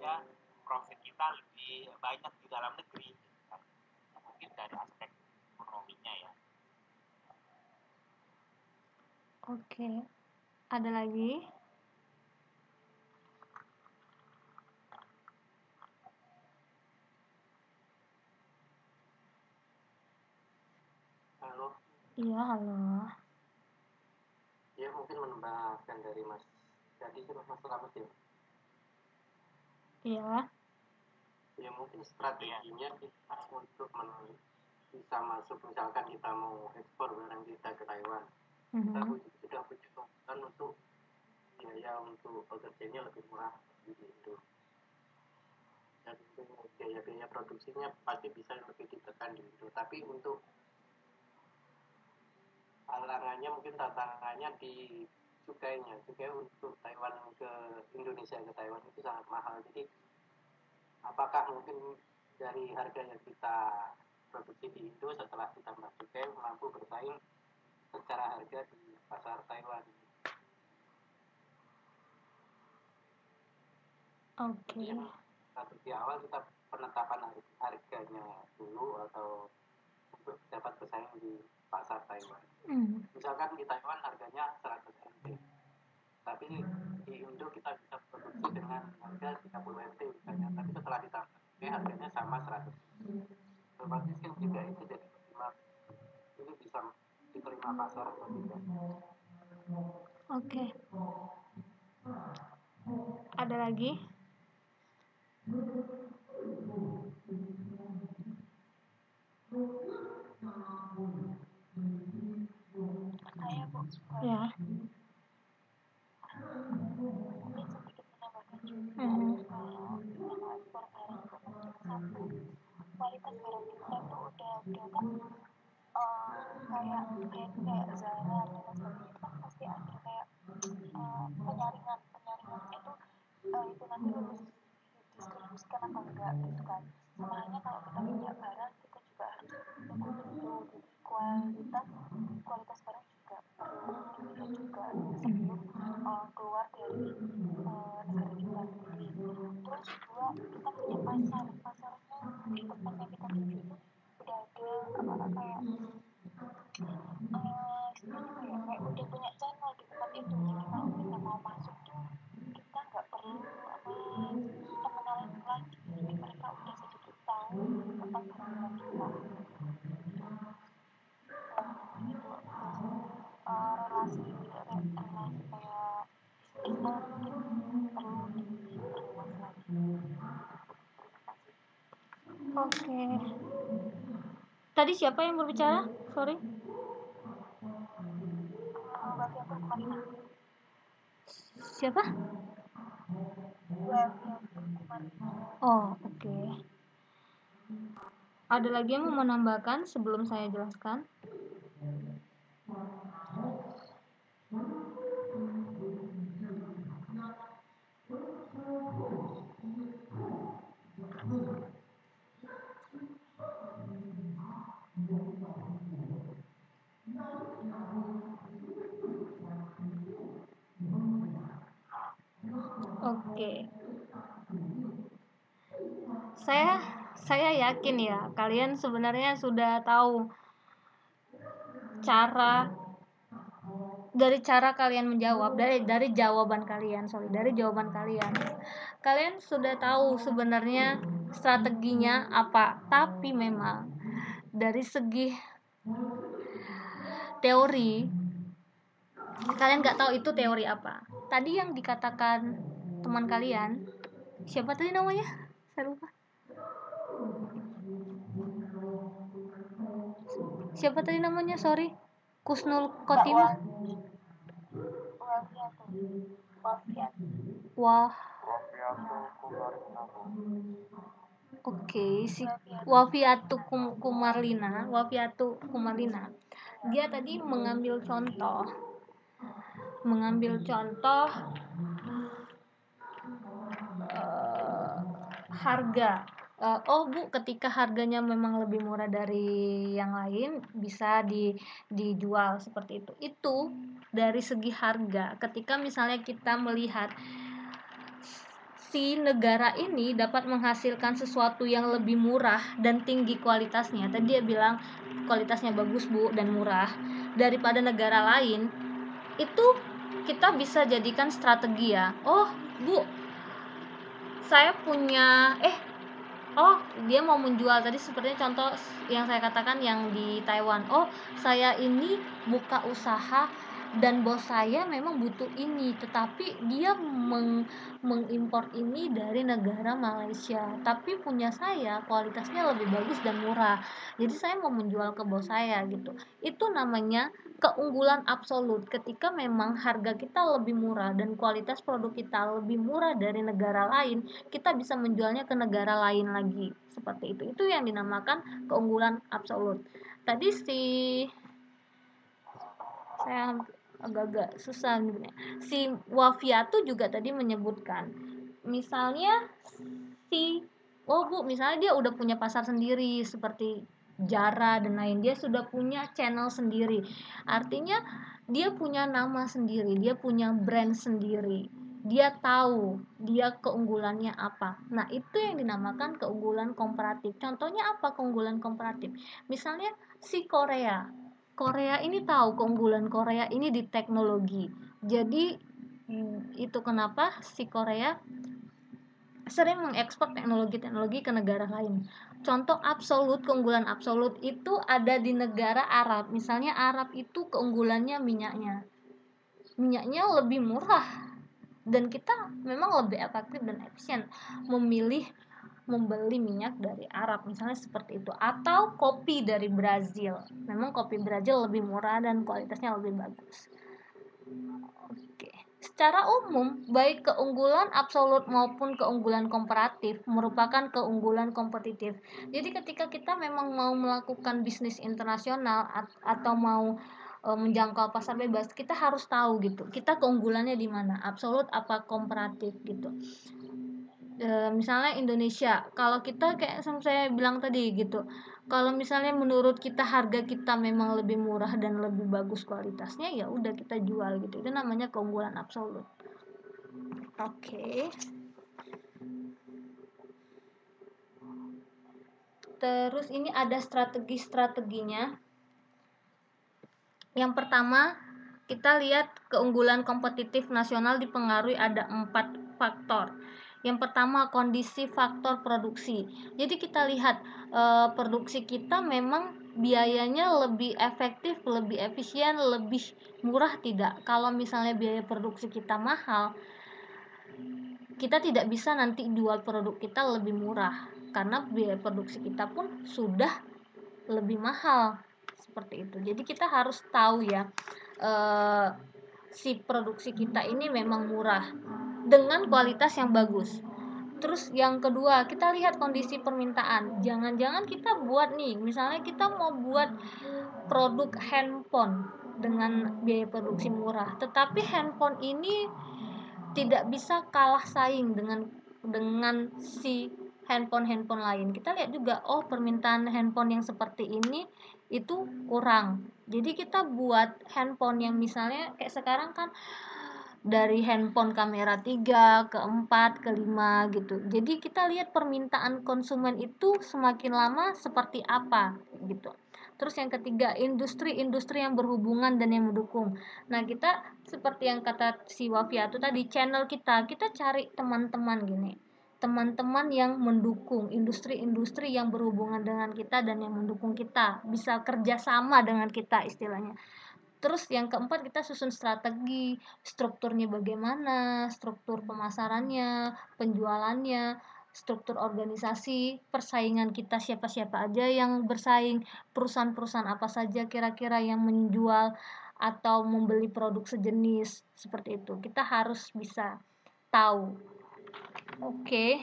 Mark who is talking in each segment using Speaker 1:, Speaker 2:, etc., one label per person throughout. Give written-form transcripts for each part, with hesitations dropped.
Speaker 1: sehingga profit kita lebih banyak di dalam negeri. Mungkin dari aspek ekonominya ya.
Speaker 2: Oke. Ada lagi?
Speaker 1: Halo.
Speaker 2: Iya, halo.
Speaker 1: Ya mungkin menambahkan dari Mas. Jadi Mas Selamat ya.
Speaker 2: Iya.
Speaker 1: Ya mungkin strateginya kita untuk bisa masuk, misalkan kita mau ekspor barang kita ke Taiwan, kita sudah punya kebutuhan untuk biaya untuk pekerjanya lebih murah di Indo, dan biaya produksinya pasti bisa lebih ditekan di Indo. Tapi untuk halangannya, mungkin tantangannya di cukai untuk Taiwan ke Indonesia ke Taiwan itu sangat mahal. Jadi apakah mungkin dari harga yang kita produksi di Indo setelah ditambah cukai mampu bersaing secara harga di pasar Taiwan?
Speaker 2: Oke.
Speaker 1: Strategi awal kita penetapan harganya dulu atau untuk dapat bersaing di pasar Taiwan. Misalkan di Taiwan harganya 100 NT, tapi di Indo kita bisa produksi dengan harga 30 NT misalnya, tapi setelah ditambah harganya sama 100. Otomatis kan juga itu jadi ini bisa diterima pasar atau tidak.
Speaker 2: Oke. Ada lagi?
Speaker 3: Saya Bu.
Speaker 2: Ya.
Speaker 3: Mungkin sedikit menambahkan juga kalau ekspor barang itu mungkin satu, kualitas barang kita itu udah kan kayak brand kayak Zara dan lain sebagainya itu kan pasti ada kayak penyaringannya itu nanti lulus didistribusikan apa enggak gitu kan. Sama halnya kalau kita punya barang, kita juga harus betul-betul kualitas barang juga perlu dilihat juga sebelum keluar dari negara kita sendiri. Terus dua, kita punya pasarnya di tempat yang kita tuju itu udah ada kayak istilahnya kayak udah punya channel di tempat itu. Jadi kalau kita mau masuk tuh kita nggak perlu pengenalan lagi. Jadi mereka udah sedikit tahu tentang barang-barang kita. Itu terus relasi kayak bisnis kita mungkin perlu diperluas lagi. Terima kasih.
Speaker 2: Oke. Tadi siapa yang berbicara? Sorry.
Speaker 3: Wafiatul Kumarina.
Speaker 2: Siapa?
Speaker 3: Wafiatul Kumarina.
Speaker 2: Oh, oke. Ada lagi yang mau menambahkan sebelum saya jelaskan? Oke. Saya yakin ya, kalian sebenarnya sudah tahu dari cara kalian menjawab, dari jawaban kalian kalian sudah tahu sebenarnya strateginya apa. Tapi memang dari segi teori kalian nggak tahu itu teori apa. Tadi yang dikatakan teman kalian, siapa tadi namanya? Saya lupa. Siapa tadi namanya? Sorry. Kusnul Khotimah. Oke, si Wafiatu Kumarlina. Dia tadi mengambil contoh harga. Ketika harganya memang lebih murah dari yang lain, bisa dijual seperti itu. Itu dari segi harga. Ketika misalnya kita melihat si negara ini dapat menghasilkan sesuatu yang lebih murah dan tinggi kualitasnya. Tadi dia bilang kualitasnya bagus Bu dan murah daripada negara lain, itu kita bisa jadikan strategi ya. Oh Bu, saya punya dia mau menjual, tadi sepertinya contoh yang saya katakan yang di Taiwan. Oh, saya ini buka usaha dan bos saya memang butuh ini, tetapi dia mengimpor ini dari negara Malaysia, tapi punya saya kualitasnya lebih bagus dan murah, jadi saya mau menjual ke bos saya gitu. Itu namanya keunggulan absolut, ketika memang harga kita lebih murah dan kualitas produk kita lebih murah dari negara lain, kita bisa menjualnya ke negara lain lagi, seperti itu yang dinamakan keunggulan absolut. Tadi saya agak-agak susah sebenarnya. Si Wafiatu juga tadi menyebutkan, misalnya misalnya dia udah punya pasar sendiri seperti Zara dan lain, dia sudah punya channel sendiri, artinya dia punya nama sendiri, dia punya brand sendiri, dia tahu dia keunggulannya apa. Nah, itu yang dinamakan keunggulan komparatif. Contohnya apa keunggulan komparatif? Misalnya si Korea ini tahu keunggulan Korea ini di teknologi. Jadi itu kenapa si Korea sering mengekspor teknologi-teknologi ke negara lain. Contoh absolut, keunggulan absolut itu ada di negara Arab. Misalnya Arab itu keunggulannya minyaknya. Minyaknya lebih murah dan kita memang lebih efektif dan efisien membeli minyak dari Arab, misalnya seperti itu. Atau kopi dari Brazil, memang kopi Brazil lebih murah dan kualitasnya lebih bagus. Oke. Secara umum, baik keunggulan absolut maupun keunggulan komparatif merupakan keunggulan kompetitif. Jadi ketika kita memang mau melakukan bisnis internasional atau mau menjangkau pasar bebas, kita harus tahu gitu, kita keunggulannya di mana, absolut apa komparatif gitu. Misalnya Indonesia, kalau kita kayak saya bilang tadi gitu, kalau misalnya menurut kita harga kita memang lebih murah dan lebih bagus kualitasnya, ya udah kita jual gitu, itu namanya keunggulan absolut. Oke. Terus ini ada strategi-strateginya. Yang pertama, kita lihat keunggulan kompetitif nasional dipengaruhi ada 4 faktor. Yang pertama, kondisi faktor produksi. Jadi kita lihat produksi kita memang biayanya lebih efektif, lebih efisien, lebih murah tidak. Kalau misalnya biaya produksi kita mahal, kita tidak bisa nanti jual produk kita lebih murah karena biaya produksi kita pun sudah lebih mahal, seperti itu. Jadi kita harus tahu ya, si produksi kita ini memang murah dengan kualitas yang bagus. Terus yang kedua, kita lihat kondisi permintaan. Jangan-jangan kita buat nih, misalnya kita mau buat produk handphone dengan biaya produksi murah, tetapi handphone ini tidak bisa kalah saing dengan si handphone lain. Kita lihat juga, permintaan handphone yang seperti ini itu kurang. Jadi kita buat handphone yang misalnya kayak sekarang kan dari handphone kamera 3 ke 4 ke 5 gitu. Jadi kita lihat permintaan konsumen itu semakin lama seperti apa gitu. Terus yang ketiga, industri-industri yang berhubungan dan yang mendukung. Nah, kita seperti yang kata si Wafiatu tadi, channel kita cari teman-teman gini. Teman-teman yang mendukung, industri-industri yang berhubungan dengan kita dan yang mendukung kita, bisa kerjasama dengan kita istilahnya. Terus yang keempat, kita susun strategi, strukturnya bagaimana, struktur pemasarannya, penjualannya, struktur organisasi, persaingan kita siapa-siapa aja yang bersaing, perusahaan-perusahaan apa saja kira-kira yang menjual atau membeli produk sejenis, seperti itu. Kita harus bisa tahu. Oke.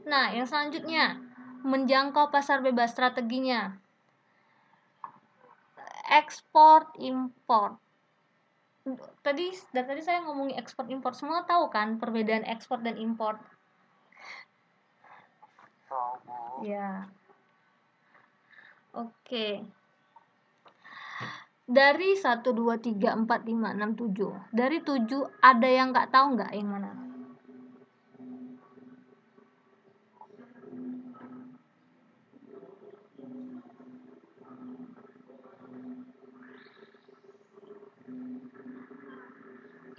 Speaker 2: Nah, yang selanjutnya, menjangkau pasar bebas, strateginya. Ekspor impor. Tadi saya ngomongin ekspor impor, semua tahu kan perbedaan ekspor dan impor? Ya. Oke. Dari 1, 2, 3, 4, 5, 6, 7. Dari 7 ada yang nggak tahu nggak yang mana?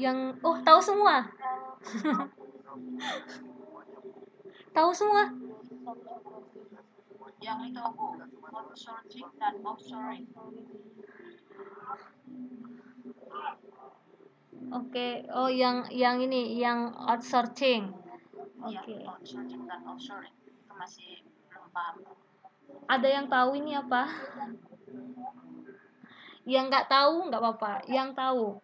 Speaker 2: Yang tahu semua. Tahu semua.
Speaker 3: Yang itu Bu, outsourcing dan offshoring.
Speaker 2: Oke. Oh, yang ini, yang outsourcing. Oke.
Speaker 3: Ya, outsourcing dan offshoring itu masih belum paham.
Speaker 2: Ada yang tahu ini apa? Yang nggak tahu nggak apa-apa. Yang tahu.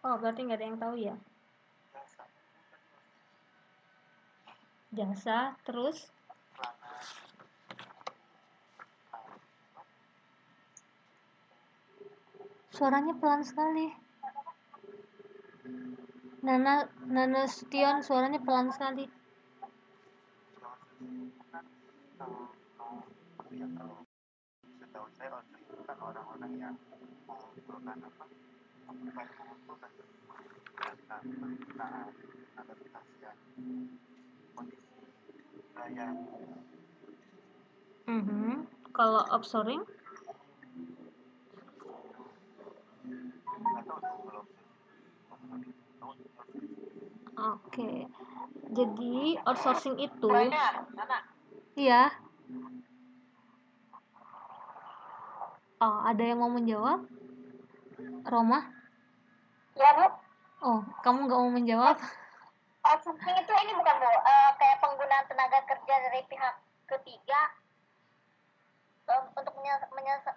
Speaker 2: Oh, berarti nggak ada yang tahu ya? Jasa, terus? Suaranya pelan sekali. Nana Stion, suaranya pelan sekali.
Speaker 1: Setahu saya outsourcing itu kan orang-orang yang mengumpulkan mengumpulkan data permintaan adaptasian kondisi budaya.
Speaker 2: Kalau offshoring? Oke. Jadi outsourcing itu iya. Oh, ada yang mau menjawab? Roma?
Speaker 3: Ya Bu.
Speaker 2: Oh, kamu nggak mau menjawab?
Speaker 3: Outsourcing itu ini bukan Bu, kayak penggunaan tenaga kerja dari pihak ketiga untuk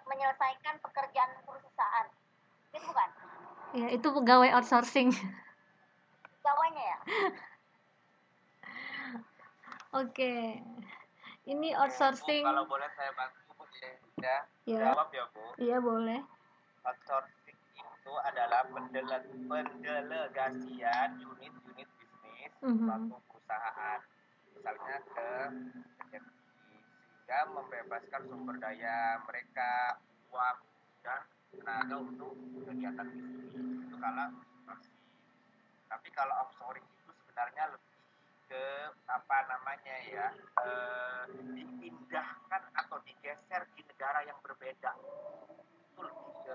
Speaker 3: menyelesaikan pekerjaan perusahaan. Itu bukan?
Speaker 2: Ya, itu pegawai outsourcing.
Speaker 3: Pegawainya ya?
Speaker 2: Oke. Ini outsourcing.
Speaker 1: Bu, kalau boleh saya bantu Bu ya. Jawab ya Bu.
Speaker 2: Iya, boleh.
Speaker 1: Outsourcing itu adalah pendelegasian unit-unit bisnis suatu perusahaan, misalnya ke sehingga membebaskan sumber daya mereka, uang dan tenaga untuk kegiatan bisnis. Itu kalau outsourcing. Tapi kalau offshoring itu sebenarnya lebih ke dipindahkan atau digeser di negara yang berbeda. Itu lebih ke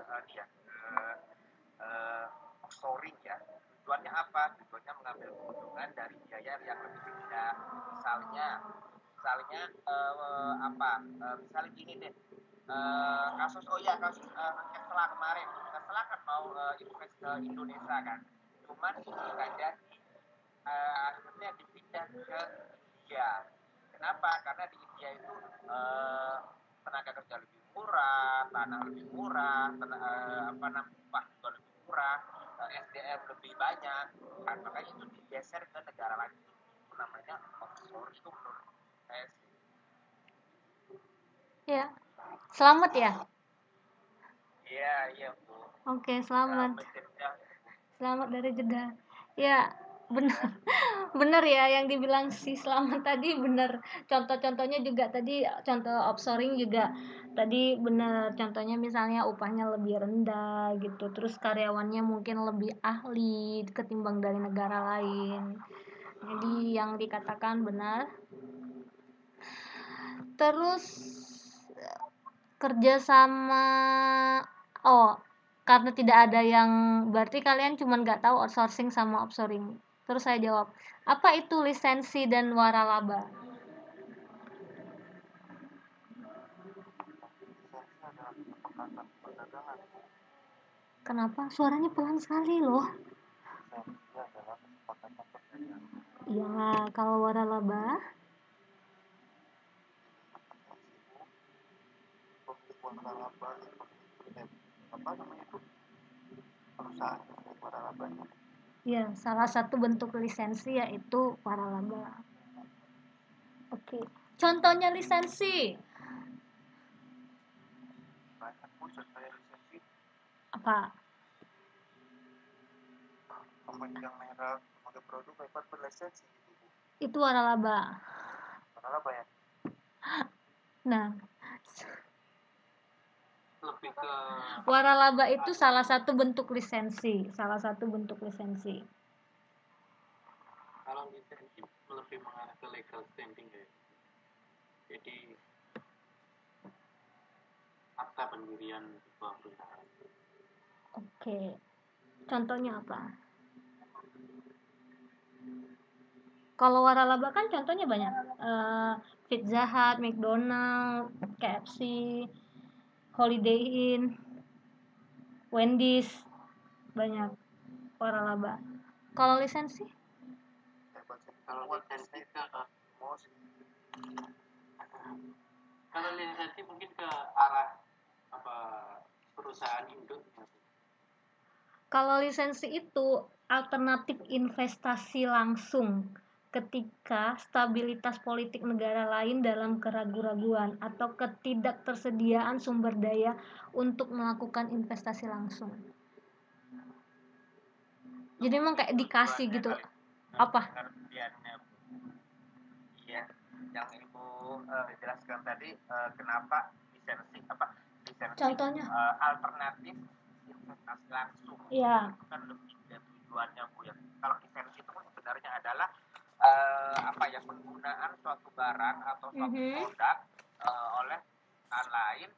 Speaker 1: offshoring ya. Tujuannya apa? Tujuannya mengambil keuntungan dari biaya yang lebih rendah. Misalnya misalnya gini deh. Kasus Tesla kemarin. Tesla kan mau invest ke Indonesia kan. Cuman nggak jadi. Akhirnya dipindah ke India. Kenapa? Karena di India itu tenaga kerja lebih murah, tanah lebih murah, upah juga lebih murah, SDM lebih banyak. Kan makanya itu digeser ke negara lain. Itu namanya offshore, itu menurut saya sih.
Speaker 2: Ya. Selamat ya?
Speaker 1: Iya Bu.
Speaker 2: Oke, selamat. Selamat dari Jeddah. Ya, benar. Benar ya yang dibilang si Selamat tadi, benar. Contoh-contohnya juga tadi, contoh offshoring juga tadi benar. Contohnya misalnya upahnya lebih rendah gitu, terus karyawannya mungkin lebih ahli ketimbang dari negara lain. Jadi yang dikatakan benar. Terus kerja sama, karena tidak ada yang, berarti kalian cuma nggak tahu outsourcing sama offshoring. Terus saya jawab, apa itu lisensi dan waralaba? Kenapa? Suaranya pelan sekali loh. Ya, kalau waralaba? Ya, salah satu bentuk lisensi yaitu waralaba. Oke. Contohnya lisensi. Apa?
Speaker 1: Memegang merek, memakai produk dapat berlisensi.
Speaker 2: Itu waralaba.
Speaker 1: Waralaba ya?
Speaker 2: Nah,
Speaker 1: lebih ke
Speaker 2: waralaba itu salah satu bentuk lisensi. Salah satu bentuk lisensi.
Speaker 1: Kalau lisensi lebih mengarah ke legal standing ya. Jadi akta pendirian sebuah perusahaan.
Speaker 2: Oke, contohnya apa? Kalau waralaba kan contohnya banyak, Pizza Hut, McDonald, KFC, Holiday Inn, Wendy's, banyak waralaba. Kalau lisensi?
Speaker 1: Kalau lisensi mungkin ke arah apa perusahaan induk.
Speaker 2: Kalau lisensi itu alternatif investasi langsung ketika stabilitas politik negara lain dalam keraguan-raguan atau ketidaktersediaan sumber daya untuk melakukan investasi langsung. Jadi memang kayak dikasih gitu. Apa?
Speaker 4: Iya, yang Ibu jelaskan tadi, kenapa lisensi
Speaker 2: Contohnya?
Speaker 4: Alternatif investasi langsung.
Speaker 2: Iya.
Speaker 4: Itu kan lebih dari tujuannya, Bu, ya. Kalau lisensi itu kan sebenarnya adalah penggunaan suatu barang atau suatu produk oleh perusahaan lain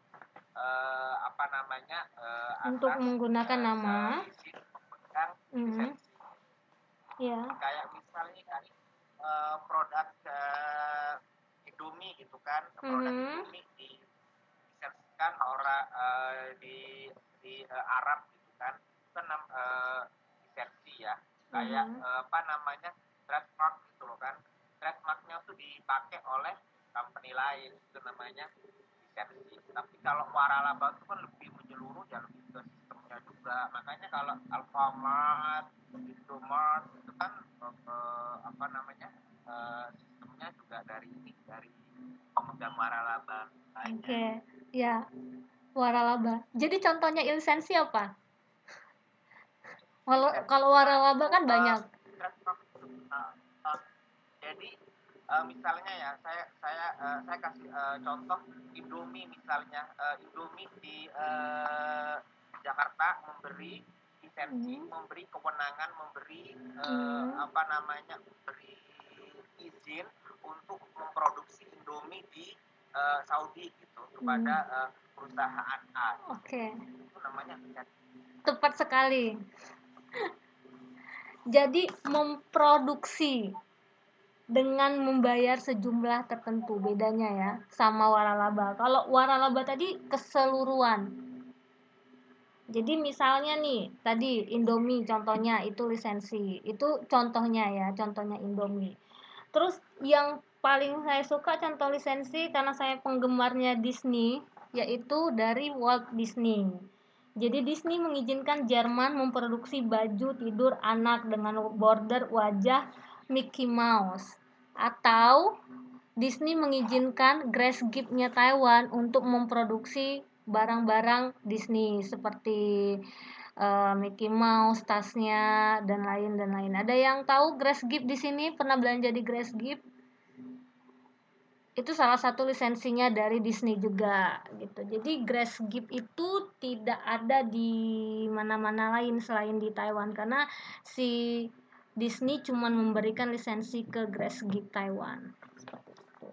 Speaker 2: untuk menggunakan nama
Speaker 4: lisensi.
Speaker 2: Ya.
Speaker 4: Kayak misalnya kan produk Indomie gitu kan, produk Indomie dilisensikan orang di Arab gitu kan, itu kan lisensi ya. Kayak trademark gitu loh kan, trademarknya tuh dipakai oleh company lain, itu namanya lisensi. Tapi kalau waralaba itu kan lebih menyeluruh ya, lebih ke sistemnya juga. Makanya kalau Alfamart, Indomart itu kan sistemnya juga dari pemegang waralaba.
Speaker 2: Oke, ya, waralaba. Jadi contohnya lisensi apa? Kalau waralaba kan banyak.
Speaker 4: Jadi misalnya ya, saya kasih contoh Indomie misalnya. Indomie di Jakarta memberi lisensi, memberi kewenangan, memberi memberi izin untuk memproduksi Indomie di Saudi gitu kepada perusahaan A.
Speaker 2: Oke.
Speaker 4: Itu namanya lisensi.
Speaker 2: Tepat sekali. Jadi memproduksi dengan membayar sejumlah tertentu, bedanya ya sama waralaba. Kalau waralaba tadi keseluruhan. Jadi misalnya nih, tadi Indomie contohnya itu lisensi. Itu contohnya ya, contohnya Indomie. Terus yang paling saya suka contoh lisensi karena saya penggemarnya Disney, yaitu dari Walt Disney. Jadi Disney mengizinkan Jerman memproduksi baju tidur anak dengan border wajah Mickey Mouse. Atau Disney mengizinkan Grace Gift-nya Taiwan untuk memproduksi barang-barang Disney seperti Mickey Mouse, tasnya dan lain. Ada yang tahu Grace Gift di sini pernah belanja di Grace Gift? Itu salah satu lisensinya dari Disney juga gitu. Jadi Grace Gift itu tidak ada di mana-mana lain selain di Taiwan karena si Disney cuma memberikan lisensi ke Grace Gift Taiwan. Seperti itu.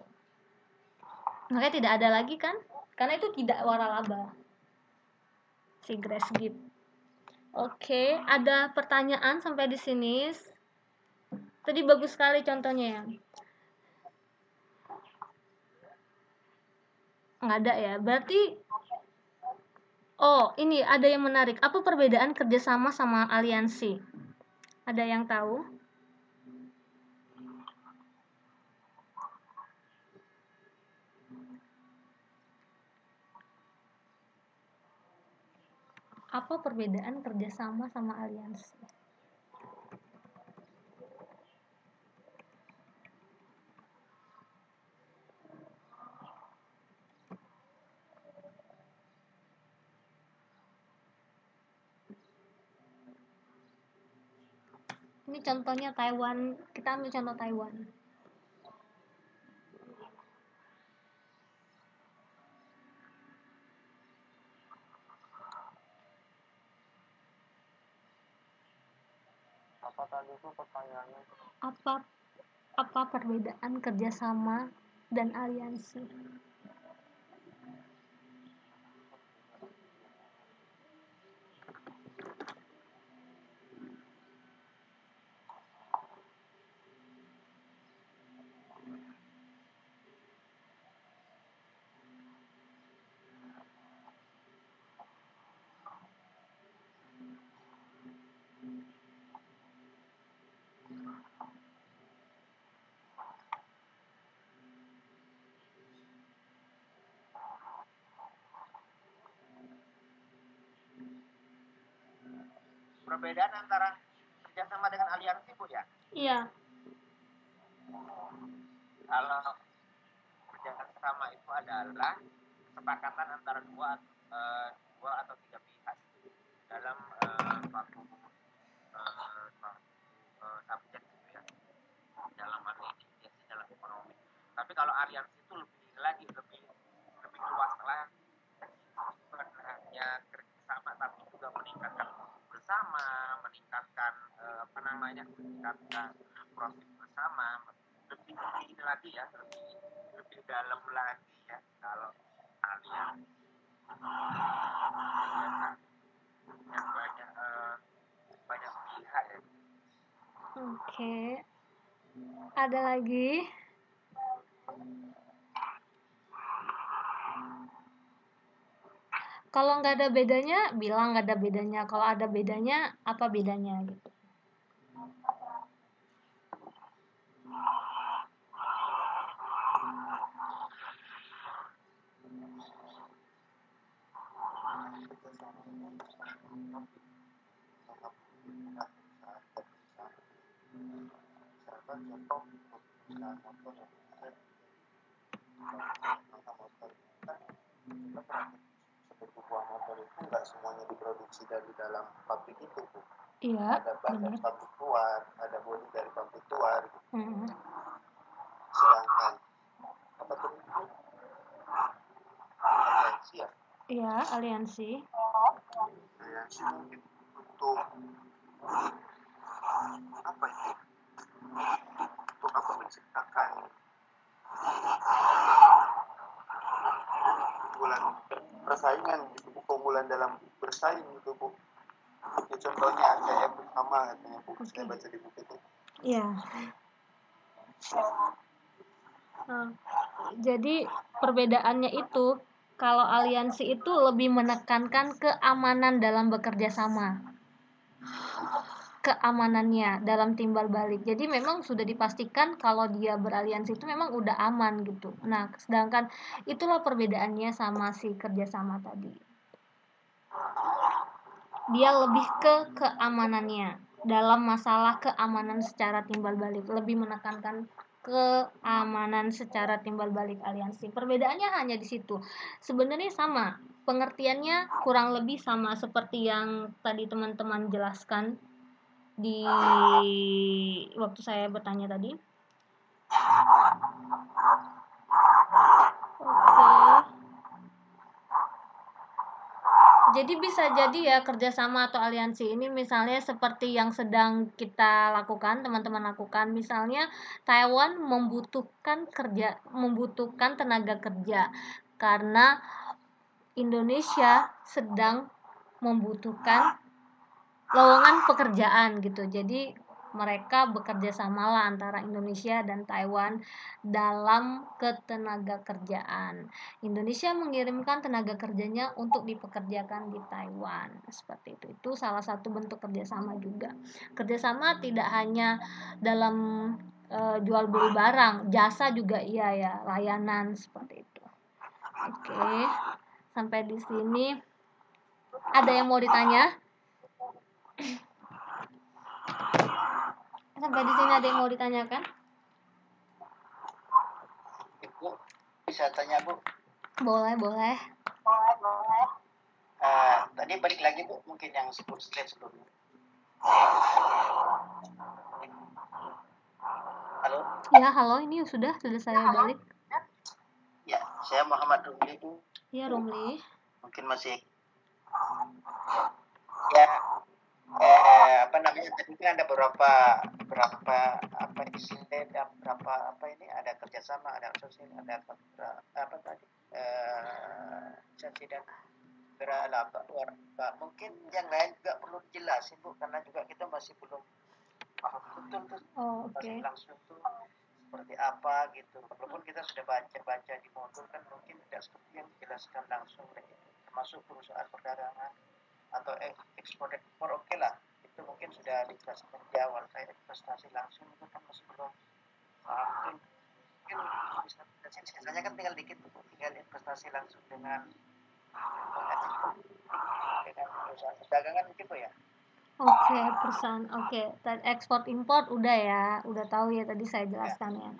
Speaker 2: Makanya tidak ada lagi kan? Karena itu tidak waralaba. Si Grace Gift. Oke, ada pertanyaan sampai di sini? Tadi bagus sekali contohnya ya. Nggak ada ya, berarti ini ada yang menarik. Apa perbedaan kerjasama sama aliansi? Ada yang tahu? Apa perbedaan kerjasama sama aliansi? Ini contohnya Taiwan, kita ambil contoh Taiwan.
Speaker 4: Apa tadi itu pertanyaannya?
Speaker 2: Apa perbedaan kerjasama dan aliansi.
Speaker 4: Perbedaan antara kerjasama dengan aliansi, Bu, ya?
Speaker 2: Iya.
Speaker 4: Kalau kerjasama itu adalah kesepakatan antara dua atau tiga pihak dalam suatu subjek gitu ya, dalam hal ini biasanya dalam ekonomi. Tapi kalau aliansi itu lebih luas lagi, bukan hanya kerjasama tapi juga meningkatkan bersama, meningkatkan meningkatkan profit bersama, lebih ini lagi ya, lebih dalam lagi ya kalau aliansi yang banyak pihak ya.
Speaker 2: Oke. Ada lagi? Kalau nggak ada bedanya, bilang nggak ada bedanya. Kalau ada bedanya, apa bedanya gitu.
Speaker 1: Contoh perusahaan motor sebuah motor itu nggak semuanya diproduksi dari dalam pabrik itu, Bu.
Speaker 2: Iya,
Speaker 1: ada bahan pabrik luar, ada bodi dari pabrik luar gitu. Sedangkan apa tuh? Aliansi ya?
Speaker 2: Iya, aliansi.
Speaker 1: Aliansi mungkin untuk apa itu? Untuk apa menciptakan bulan persaingan gitu, keunggulan dalam bersaing gitu, Bu. Ya, contohnya ATM bersama katanya, Bu. Saya baca di buku itu.
Speaker 2: Iya. Jadi perbedaannya itu, kalau aliansi itu lebih menekankan keamanan dalam bekerja sama, keamanannya dalam timbal balik. Jadi memang sudah dipastikan kalau dia beraliansi itu memang udah aman gitu. Nah, sedangkan itulah perbedaannya sama si kerjasama tadi. Dia lebih ke keamanannya dalam masalah keamanan secara timbal balik, lebih menekankan keamanan secara timbal balik aliansi. Perbedaannya hanya di situ. Sebenarnya sama, pengertiannya kurang lebih sama seperti yang tadi teman-teman jelaskan di waktu saya bertanya tadi. Jadi bisa jadi ya kerjasama atau aliansi ini misalnya seperti yang sedang kita lakukan, teman-teman lakukan. Misalnya Taiwan membutuhkan tenaga kerja karena Indonesia sedang membutuhkan lowongan pekerjaan gitu. Jadi mereka bekerja samalah antara Indonesia dan Taiwan dalam ketenaga kerjaan. Indonesia mengirimkan tenaga kerjanya untuk dipekerjakan di Taiwan. Seperti itu. Itu salah satu bentuk kerjasama juga. Kerjasama tidak hanya dalam jual beli barang, jasa juga iya ya, layanan seperti itu. Oke. Sampai di sini ada yang mau ditanya? Sampai di sini ada yang mau ditanyakan?
Speaker 1: Ibu bisa tanya, Bu?
Speaker 2: Boleh.
Speaker 1: Tadi balik lagi, Bu, mungkin yang slide sebelumnya. Halo?
Speaker 2: Ya, halo, ini sudah saya balik.
Speaker 1: Ya, saya Muhammad Rumli, Bu.
Speaker 2: Ya, Rumli.
Speaker 1: Mungkin masih ya tadi kan ada beberapa berapa ini ada kerjasama, ada asosiasi, ada apa tadi dan berlaba warga. Mungkin yang lain juga perlu dijelasin Bu, karena juga kita masih belum paham betul tuh langsung tuh seperti apa gitu. Walaupun kita sudah baca di modul kan mungkin tidak seperti yang dijelaskan langsung, termasuk perusahaan perdagangan atau ekspor oke lah, itu mungkin sudah dijelaskan di awal. Saya investasi langsung itu kan masih belum paham. Mungkin sisanya kan tinggal dikit, tinggal investasi langsung dengan perusahaan perdagangan gitu ya.
Speaker 2: Oke, perusahaan. Ekspor impor udah ya, udah tahu ya tadi saya jelaskan ya.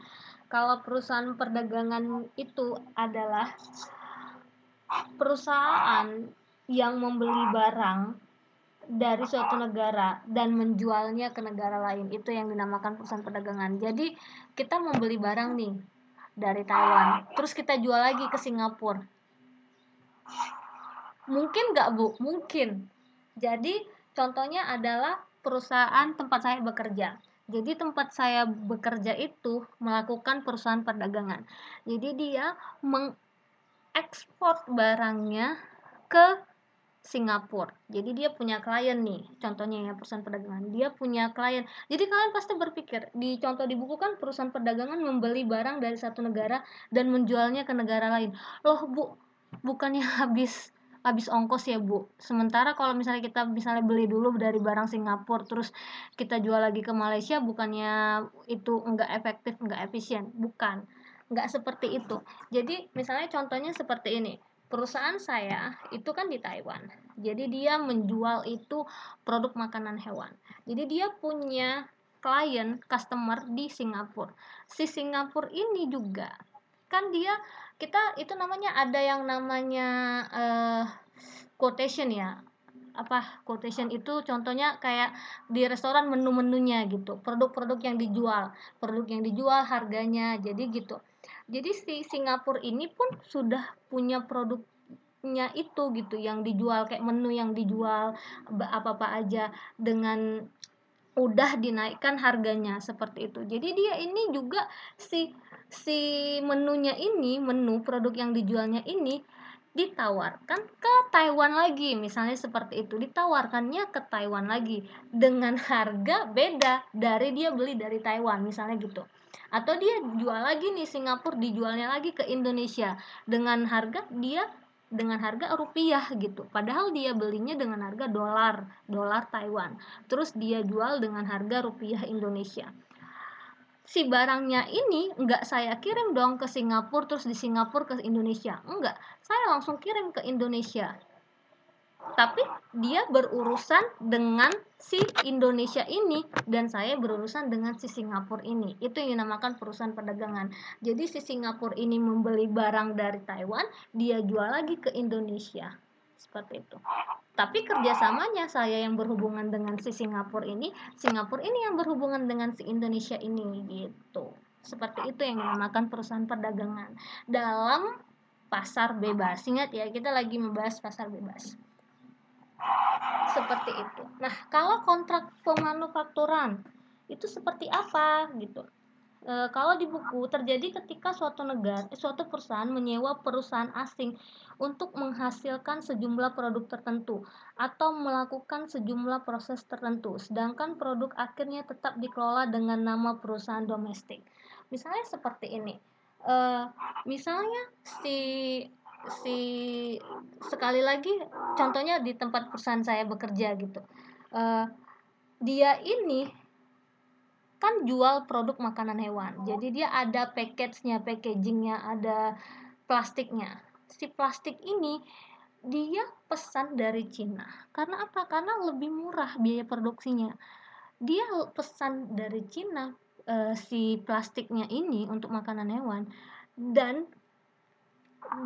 Speaker 2: Kalau perusahaan perdagangan itu adalah perusahaan yang membeli barang dari suatu negara dan menjualnya ke negara lain, itu yang dinamakan perusahaan perdagangan. Jadi kita membeli barang nih dari Taiwan, terus kita jual lagi ke Singapura. Mungkin nggak Bu? Mungkin. Jadi contohnya adalah perusahaan tempat saya bekerja. Jadi tempat saya bekerja itu melakukan perusahaan perdagangan. Jadi dia mengekspor barangnya ke Singapura. Jadi dia punya klien nih, contohnya ya perusahaan perdagangan. Dia punya klien. Jadi kalian pasti berpikir, di contoh di buku kan perusahaan perdagangan membeli barang dari satu negara dan menjualnya ke negara lain. Loh Bu, bukannya habis ongkos ya Bu? Sementara kalau misalnya kita beli dulu dari barang Singapura terus kita jual lagi ke Malaysia, bukannya itu enggak efektif, enggak efisien? Bukan. Enggak seperti itu. Jadi misalnya contohnya seperti ini. Perusahaan saya itu kan di Taiwan. Jadi dia menjual itu produk makanan hewan. Jadi dia punya klien, customer di Singapura. Si Singapura ini juga kan kita itu namanya ada yang namanya quotation ya. Quotation itu contohnya kayak di restoran menu-menunya gitu. Produk-produk yang dijual, harganya. Jadi gitu. Jadi si Singapura ini pun sudah punya produknya itu gitu yang dijual, kayak menu yang dijual apa-apa aja dengan udah dinaikkan harganya seperti itu. Jadi dia ini juga si menunya ini, menu produk yang dijualnya ini ditawarkan ke Taiwan lagi, misalnya seperti itu, ditawarkannya ke Taiwan lagi dengan harga beda dari dia beli dari Taiwan misalnya gitu. Atau dia jual lagi nih, Singapura dijualnya lagi ke Indonesia dengan harga rupiah gitu, padahal dia belinya dengan harga dolar Taiwan, terus dia jual dengan harga rupiah Indonesia. Si barangnya ini enggak saya kirim dong ke Singapura, terus di Singapura ke Indonesia, enggak, saya langsung kirim ke Indonesia, tapi dia berurusan dengan si Indonesia ini dan saya berurusan dengan si Singapura ini. Itu yang dinamakan perusahaan perdagangan. Jadi si Singapura ini membeli barang dari Taiwan, dia jual lagi ke Indonesia, seperti itu. Tapi kerjasamanya saya yang berhubungan dengan si Singapura ini yang berhubungan dengan si Indonesia ini gitu. Seperti itu yang dinamakan perusahaan perdagangan dalam pasar bebas. Ingat ya, kita lagi membahas pasar bebas. Seperti itu. Nah, kalau kontrak pemanufakturan itu seperti apa gitu? Kalau di buku terjadi ketika suatu perusahaan menyewa perusahaan asing untuk menghasilkan sejumlah produk tertentu atau melakukan sejumlah proses tertentu, sedangkan produk akhirnya tetap dikelola dengan nama perusahaan domestik. Misalnya seperti ini. Misalnya sekali lagi contohnya di tempat perusahaan saya bekerja gitu, dia ini kan jual produk makanan hewan, jadi dia ada packagingnya, ada plastiknya. Si plastik ini dia pesan dari Cina. Karena apa? Karena lebih murah biaya produksinya. Dia pesan dari Cina si plastiknya ini untuk makanan hewan, dan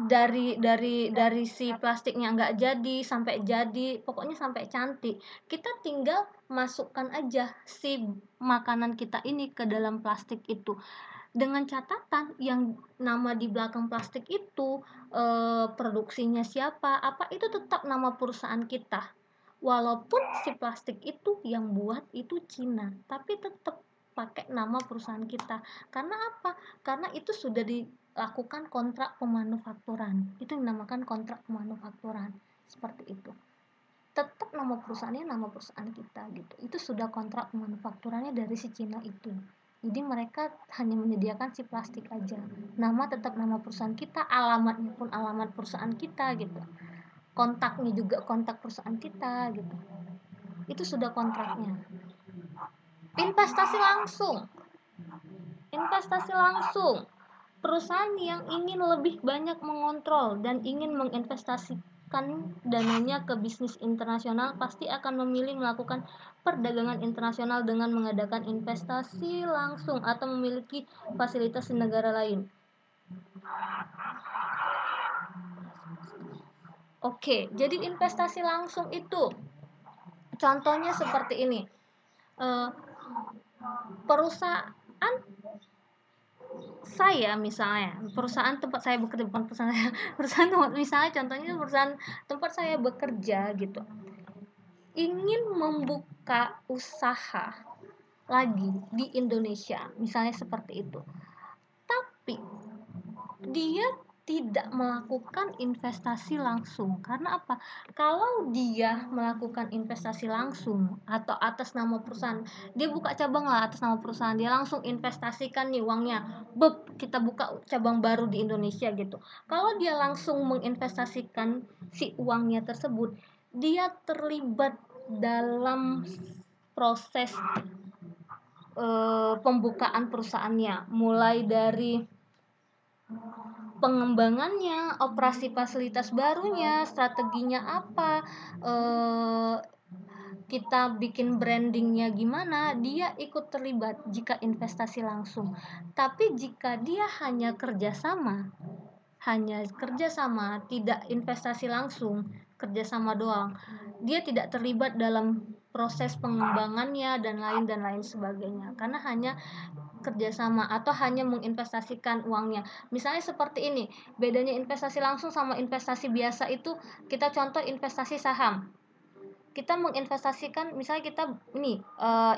Speaker 2: dari si plastiknya nggak jadi sampai jadi, pokoknya sampai cantik, kita tinggal masukkan aja si makanan kita ini ke dalam plastik itu, dengan catatan yang nama di belakang plastik itu produksinya siapa, apa itu tetap nama perusahaan kita, walaupun si plastik itu yang buat itu Cina, tapi tetap pakai nama perusahaan kita. Karena apa? Karena itu sudah dilakukan kontrak pemanufakturan. Itu dinamakan kontrak pemanufakturan. Seperti itu. Tetap nama perusahaannya nama perusahaan kita gitu. Itu sudah kontrak pemanufakturannya dari si Cina itu. Jadi mereka hanya menyediakan si plastik aja. Nama tetap nama perusahaan kita, alamatnya pun alamat perusahaan kita gitu. Kontaknya juga kontak perusahaan kita gitu. Itu sudah kontraknya. Investasi langsung. Perusahaan yang ingin lebih banyak mengontrol dan ingin menginvestasikan dananya ke bisnis internasional pasti akan memilih melakukan perdagangan internasional dengan mengadakan investasi langsung atau memiliki fasilitas di negara lain. Oke, jadi investasi langsung itu contohnya seperti ini. Perusahaan saya misalnya, perusahaan tempat saya bekerja, bukan perusahaan tempat, misalnya contohnya perusahaan tempat saya bekerja gitu, ingin membuka usaha lagi di Indonesia misalnya seperti itu, tapi dia tidak melakukan investasi langsung. Karena apa? Kalau dia melakukan investasi langsung atau atas nama perusahaan, dia buka cabang lah atas nama perusahaan, dia langsung investasikan nih uangnya, kita buka cabang baru di Indonesia gitu. Kalau dia langsung menginvestasikan si uangnya tersebut, dia terlibat dalam proses pembukaan perusahaannya, mulai dari pengembangannya, operasi fasilitas barunya, strateginya apa, kita bikin brandingnya gimana, dia ikut terlibat jika investasi langsung. Tapi jika dia hanya kerjasama, tidak investasi langsung, kerjasama doang, dia tidak terlibat dalam proses pengembangannya dan lain sebagainya, karena hanya kerjasama atau hanya menginvestasikan uangnya. Misalnya seperti ini, bedanya investasi langsung sama investasi biasa itu, kita contoh investasi saham. Kita menginvestasikan, misalnya kita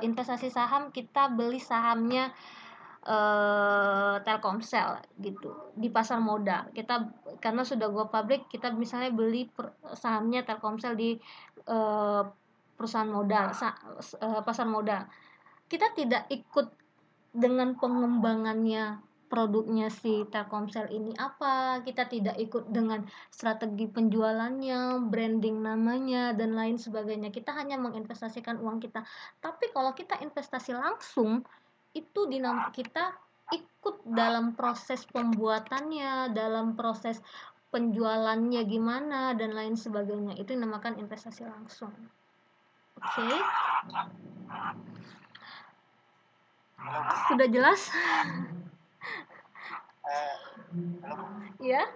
Speaker 2: investasi saham, kita beli sahamnya Telkomsel gitu di pasar modal. Kita karena sudah go public, kita misalnya beli sahamnya Telkomsel di perusahaan modal, pasar modal. Kita tidak ikut dengan pengembangannya produknya si Telkomsel ini apa, kita tidak ikut dengan strategi penjualannya, branding namanya dan lain sebagainya. Kita hanya menginvestasikan uang kita. Tapi kalau kita investasi langsung, itu kita ikut dalam proses pembuatannya, dalam proses penjualannya gimana dan lain sebagainya. Itu dinamakan investasi langsung. Oke. Sudah jelas? Ya?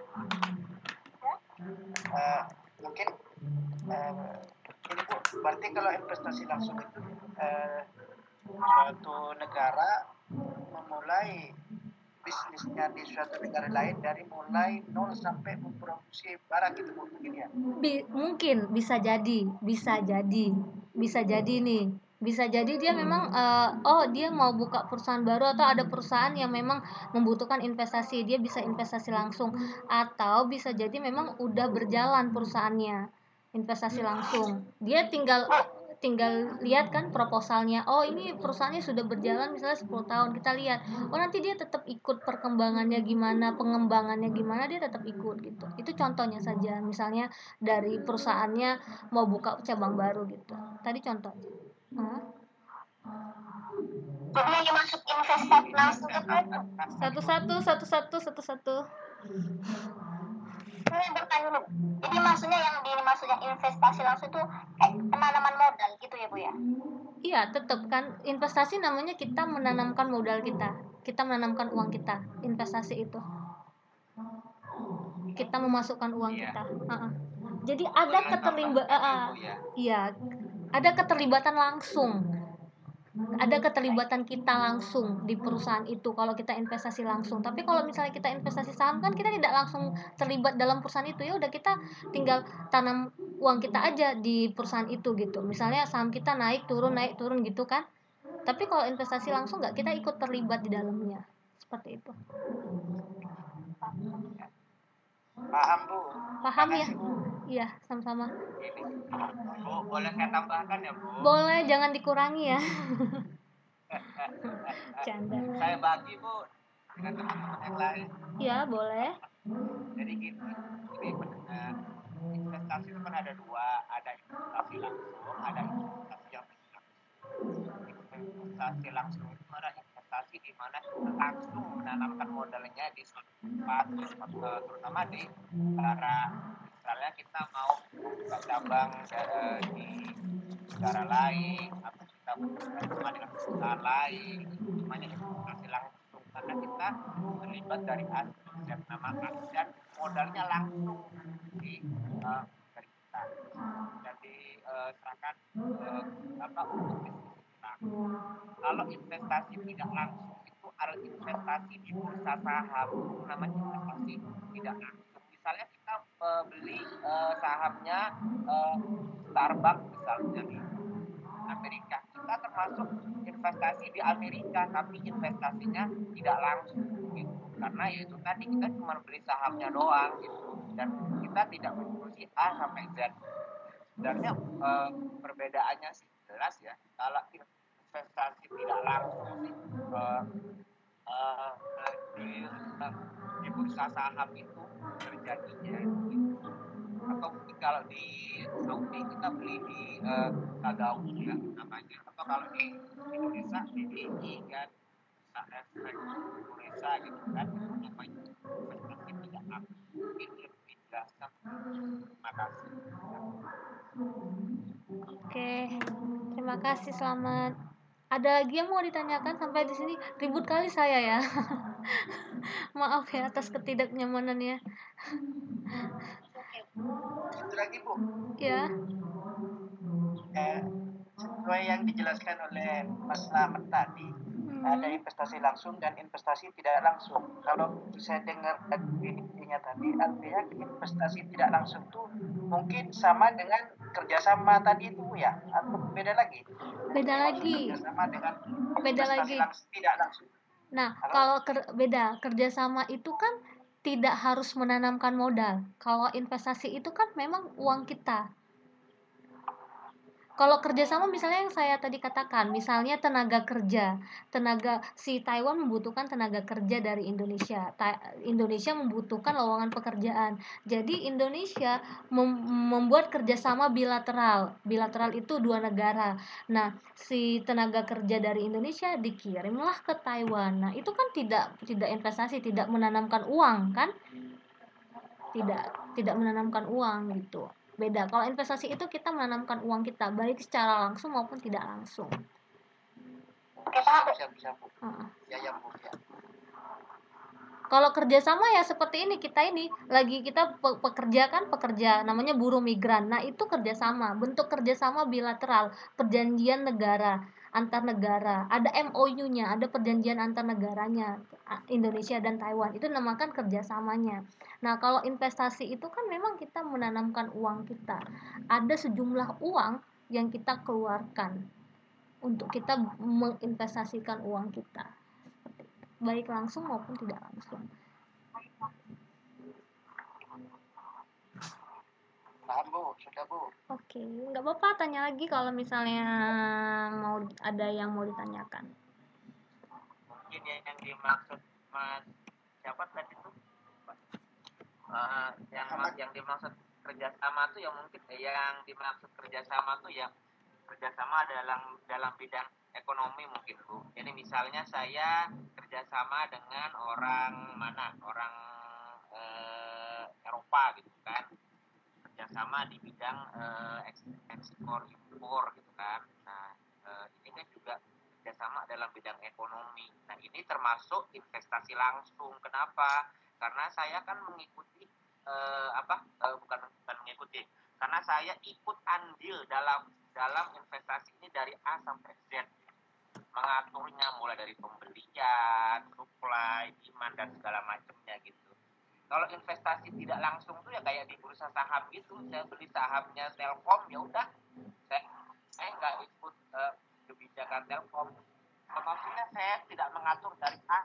Speaker 4: Mungkin ini Bu, berarti kalau investasi langsung itu suatu negara memulai bisnisnya di suatu negara lain dari mulai nol sampai memproduksi barang gitu mungkin ya?
Speaker 2: Mungkin bisa jadi nih. Bisa jadi dia memang dia mau buka perusahaan baru atau ada perusahaan yang memang membutuhkan investasi, dia bisa investasi langsung, atau bisa jadi memang udah berjalan perusahaannya, investasi langsung, dia tinggal lihat kan proposalnya, ini perusahaannya sudah berjalan misalnya 10 tahun, kita lihat, nanti dia tetap ikut perkembangannya gimana, pengembangannya gimana, dia tetap ikut gitu. Itu contohnya saja, misalnya dari perusahaannya mau buka cabang baru gitu, tadi contoh.
Speaker 3: Jadi yang masuk investasi langsung itu
Speaker 2: satu-satu.
Speaker 3: Ini bertanya dulu. Jadi maksudnya investasi langsung itu penanaman modal gitu ya Bu ya?
Speaker 2: Iya, tetap kan investasi namanya kita menanamkan modal kita menanamkan uang kita. Investasi itu kita memasukkan uang kita. Jadi ada ada keterlibatan langsung. Ada keterlibatan kita langsung di perusahaan itu kalau kita investasi langsung. Tapi kalau misalnya kita investasi saham kan kita tidak langsung terlibat dalam perusahaan itu, ya udah kita tinggal tanam uang kita aja di perusahaan itu gitu. Misalnya saham kita naik turun gitu kan. Tapi kalau investasi langsung nggak, kita ikut terlibat di dalamnya, seperti itu.
Speaker 4: Paham Bu?
Speaker 2: Paham ya? Iya, sama-sama.
Speaker 4: Bu, boleh saya tambahkan ya Bu?
Speaker 2: Boleh, jangan dikurangi ya. Canda.
Speaker 4: Saya bagi Bu dengan teman-teman yang lain.
Speaker 2: Iya, boleh.
Speaker 4: Jadi gini, investasi itu kan ada dua, ada investasi langsung, ada investasi yang tidak langsung. Investasi langsung itu ada investasi di mana kita langsung menanamkan modalnya di suatu tempat, terutama di negara. Misalnya kita mau membuka cabang di negara lain, atau kita bekerja sama dengan perusahaan lain, itu namanya investasi langsung karena kita terlibat dari A sampai Z, nama dan modalnya langsung di dari kita dan diserahkan untuk bisnis kita. Kalau investasi tidak langsung itu adalah investasi di bursa saham, itu namanya investasi tidak langsung. Misalnya kita beli sahamnya Starbucks misalnya di Amerika, kita termasuk investasi di Amerika, tapi investasinya tidak langsung gitu. Karena ya itu tadi kita cuma beli sahamnya doang gitu, dan kita tidak mengurusi A sampai Z. Sebenarnya perbedaannya sih jelas ya. Kalau investasi tidak langsung sih di bursa saham itu terjadinya gitu. Atau kalau di Saudi kita beli di Tadawun ya namanya, atau kalau di Indonesia BBI kan, Bursa Efek Indonesia gitu kan, itu namanya investasi tidak langsung. Mungkin lebih jelaskan. Terima kasih.
Speaker 2: Oke, terima kasih, selamat. Ada lagi yang mau ditanyakan? Sampai di sini ribut kali saya ya. Maaf ya atas ketidaknyamanannya.
Speaker 1: Satu lagi Bu.
Speaker 2: Ya.
Speaker 1: Sesuai yang dijelaskan oleh Mas Slamet tadi, ada investasi langsung dan investasi tidak langsung. Kalau saya dengar definisinya tadi, artinya investasi tidak langsung itu mungkin sama dengan kerjasama tadi itu ya, atau beda lagi?
Speaker 2: Beda lagi.
Speaker 1: Kerjasama dengan
Speaker 2: beda
Speaker 1: investasi
Speaker 2: lagi.
Speaker 1: langsung, tidak langsung.
Speaker 2: Nah, kalau beda, kerjasama itu kan tidak harus menanamkan modal. Kalau investasi itu kan memang uang kita. Kalau kerjasama misalnya yang saya tadi katakan, misalnya tenaga kerja, si Taiwan membutuhkan tenaga kerja dari Indonesia, Indonesia membutuhkan lowongan pekerjaan. Jadi Indonesia membuat kerjasama bilateral itu dua negara. Nah, si tenaga kerja dari Indonesia dikirimlah ke Taiwan. Nah, itu kan tidak investasi, tidak menanamkan uang kan? Tidak menanamkan uang gitu. Beda. Kalau investasi itu kita menanamkan uang kita, baik secara langsung maupun tidak langsung. Kalau kerjasama ya seperti ini, kita pekerja namanya buruh migran. Nah, itu kerjasama, bentuk kerjasama bilateral, perjanjian negara antar negara, ada MOU-nya, ada perjanjian antar negaranya, Indonesia dan Taiwan, itu namakan kerjasamanya. Nah, kalau investasi itu kan memang kita menanamkan uang kita, ada sejumlah uang yang kita keluarkan untuk kita menginvestasikan uang kita, baik langsung maupun tidak langsung.
Speaker 1: Paham Bu, sudah Bu.
Speaker 2: Oke, nggak apa-apa, tanya lagi kalau misalnya ada yang mau ditanyakan.
Speaker 4: Mungkin yang dimaksud Mas siapa tadi tuh? Yang dimaksud kerjasama tuh yang mungkin yang dimaksud kerjasama tuh yang kerjasama dalam bidang ekonomi mungkin Bu. Jadi misalnya saya kerjasama dengan orang Eropa gitu kan, kerjasama di bidang ekspor impor gitu kan. Nah ini kan juga kerjasama dalam bidang ekonomi. Nah ini termasuk investasi langsung. Kenapa? Karena saya kan mengikuti bukan mengikuti, karena saya ikut andil dalam investasi ini dari A sampai Z, mengaturnya mulai dari pembelian, supply, demand dan segala macamnya gitu. Kalau investasi tidak langsung tuh ya kayak di bursa saham gitu, saya beli sahamnya Telkom, ya udah saya nggak ikut kebijakan Telkom, maksudnya saya tidak mengatur dari A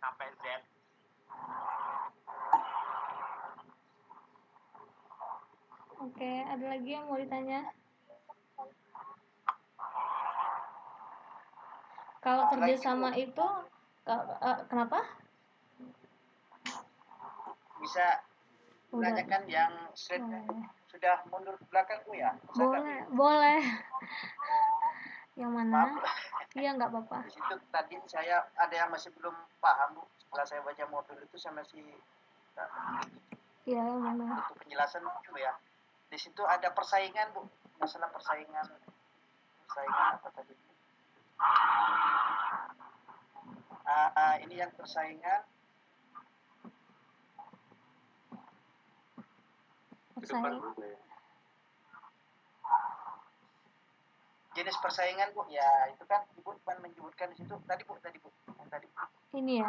Speaker 4: sampai Z.
Speaker 2: Oke, ada lagi yang mau ditanya? Kalau kerjasama itu kenapa?
Speaker 4: Bisa menanyakan yang sudah mundur ke belakang Bu ya?
Speaker 2: Boleh. Yang mana? Iya, nggak apa-apa.
Speaker 4: Di situ tadi saya ada yang masih belum paham Bu. Setelah saya baca modul itu saya masih
Speaker 2: Iya, yang mana?
Speaker 4: Untuk penjelasan Bu ya. Di situ ada persaingan Bu. Masalah persaingan apa tadi? Ini yang persaingan. Jenis persaingan Bu ya, itu kan Ibu cuma menyebutkan di situ tadi Bu.
Speaker 2: Ini ya.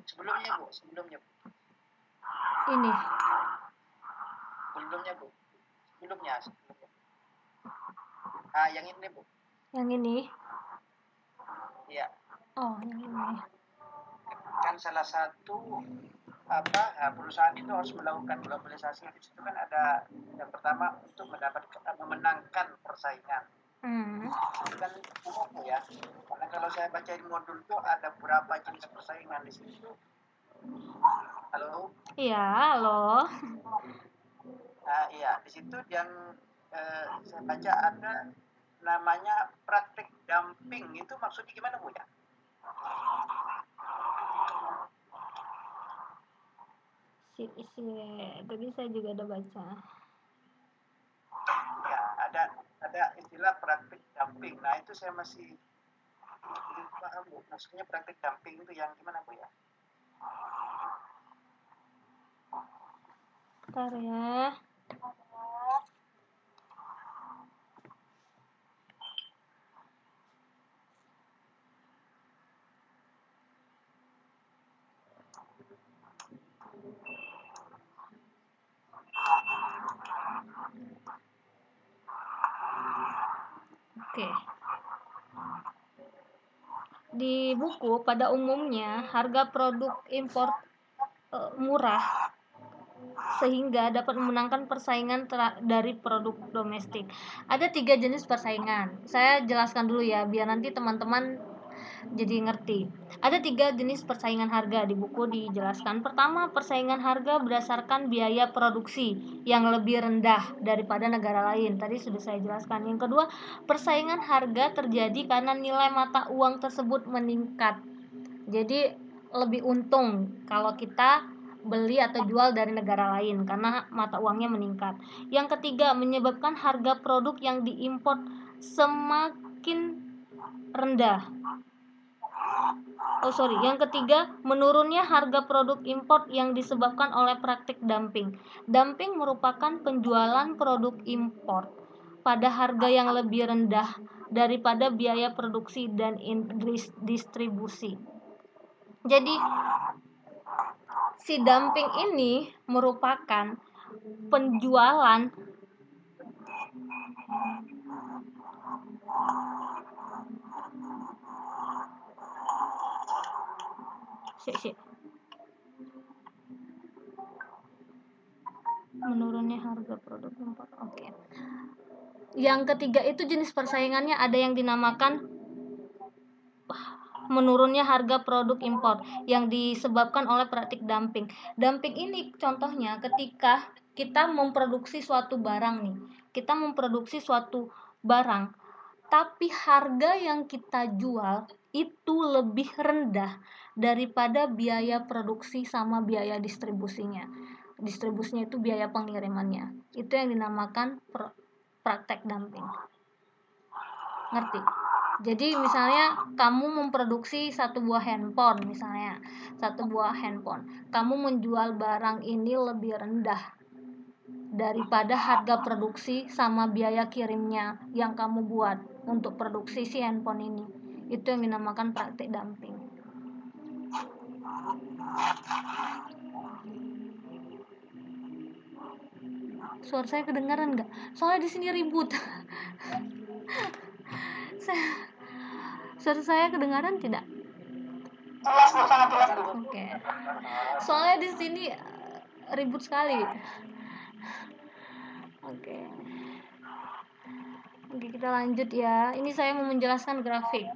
Speaker 4: Sebelumnya Bu.
Speaker 2: Ini.
Speaker 4: Sebelumnya. Yang ini Bu.
Speaker 2: Yang ini.
Speaker 4: Iya.
Speaker 2: Oh, yang ini.
Speaker 4: Kan salah satu perusahaan itu harus melakukan globalisasi. Di situ kan ada yang pertama untuk memenangkan persaingan. Kan umum ya. Karena kalau saya baca di modul itu ada beberapa jenis persaingan di situ. Halo?
Speaker 2: Iya, halo.
Speaker 4: Iya, di situ yang saya baca ada namanya praktik dumping. Itu maksudnya gimana Bu ya?
Speaker 2: Tadi saya juga ada baca.
Speaker 4: Ya, ada istilah praktik dumping. Nah, itu saya masih belum paham Bu. Maksudnya praktik dumping itu yang gimana Bu ya?
Speaker 2: Bentar ya. Oke. Di buku pada umumnya harga produk impor murah sehingga dapat memenangkan persaingan dari produk domestik. Ada 3 jenis persaingan. Saya jelaskan dulu ya biar nanti teman-teman jadi ngerti. Ada 3 jenis persaingan harga di buku dijelaskan. Pertama, persaingan harga berdasarkan biaya produksi yang lebih rendah daripada negara lain. Tadi sudah saya jelaskan. Yang kedua, persaingan harga terjadi karena nilai mata uang tersebut meningkat. Jadi lebih untung kalau kita beli atau jual dari negara lain karena mata uangnya meningkat. Yang ketiga, menyebabkan harga produk yang diimpor semakin rendah. Yang ketiga, menurunnya harga produk impor yang disebabkan oleh praktik dumping. Dumping merupakan penjualan produk impor pada harga yang lebih rendah daripada biaya produksi dan distribusi. Jadi, si dumping ini merupakan penjualan menurunnya harga produk impor. Oke. Yang ketiga itu jenis persaingannya ada yang dinamakan menurunnya harga produk impor yang disebabkan oleh praktik dumping. Dumping ini contohnya ketika kita memproduksi suatu barang nih. Kita memproduksi suatu barang, tapi harga yang kita jual itu lebih rendah daripada biaya produksi sama biaya distribusinya. Distribusinya itu biaya pengirimannya. Itu yang dinamakan praktek dumping. Ngerti? Jadi misalnya kamu memproduksi satu buah handphone, kamu menjual barang ini lebih rendah daripada harga produksi sama biaya kirimnya yang kamu buat untuk produksi si handphone ini. Itu yang dinamakan praktik dumping. Suara saya kedengaran nggak? Soalnya di sini ribut. Suara saya kedengaran tidak?
Speaker 4: Jelas Bu, sangat jelas Bu.
Speaker 2: Oke. Soalnya di sini ribut sekali. Oke. Oke, kita lanjut ya. Ini saya mau menjelaskan grafik.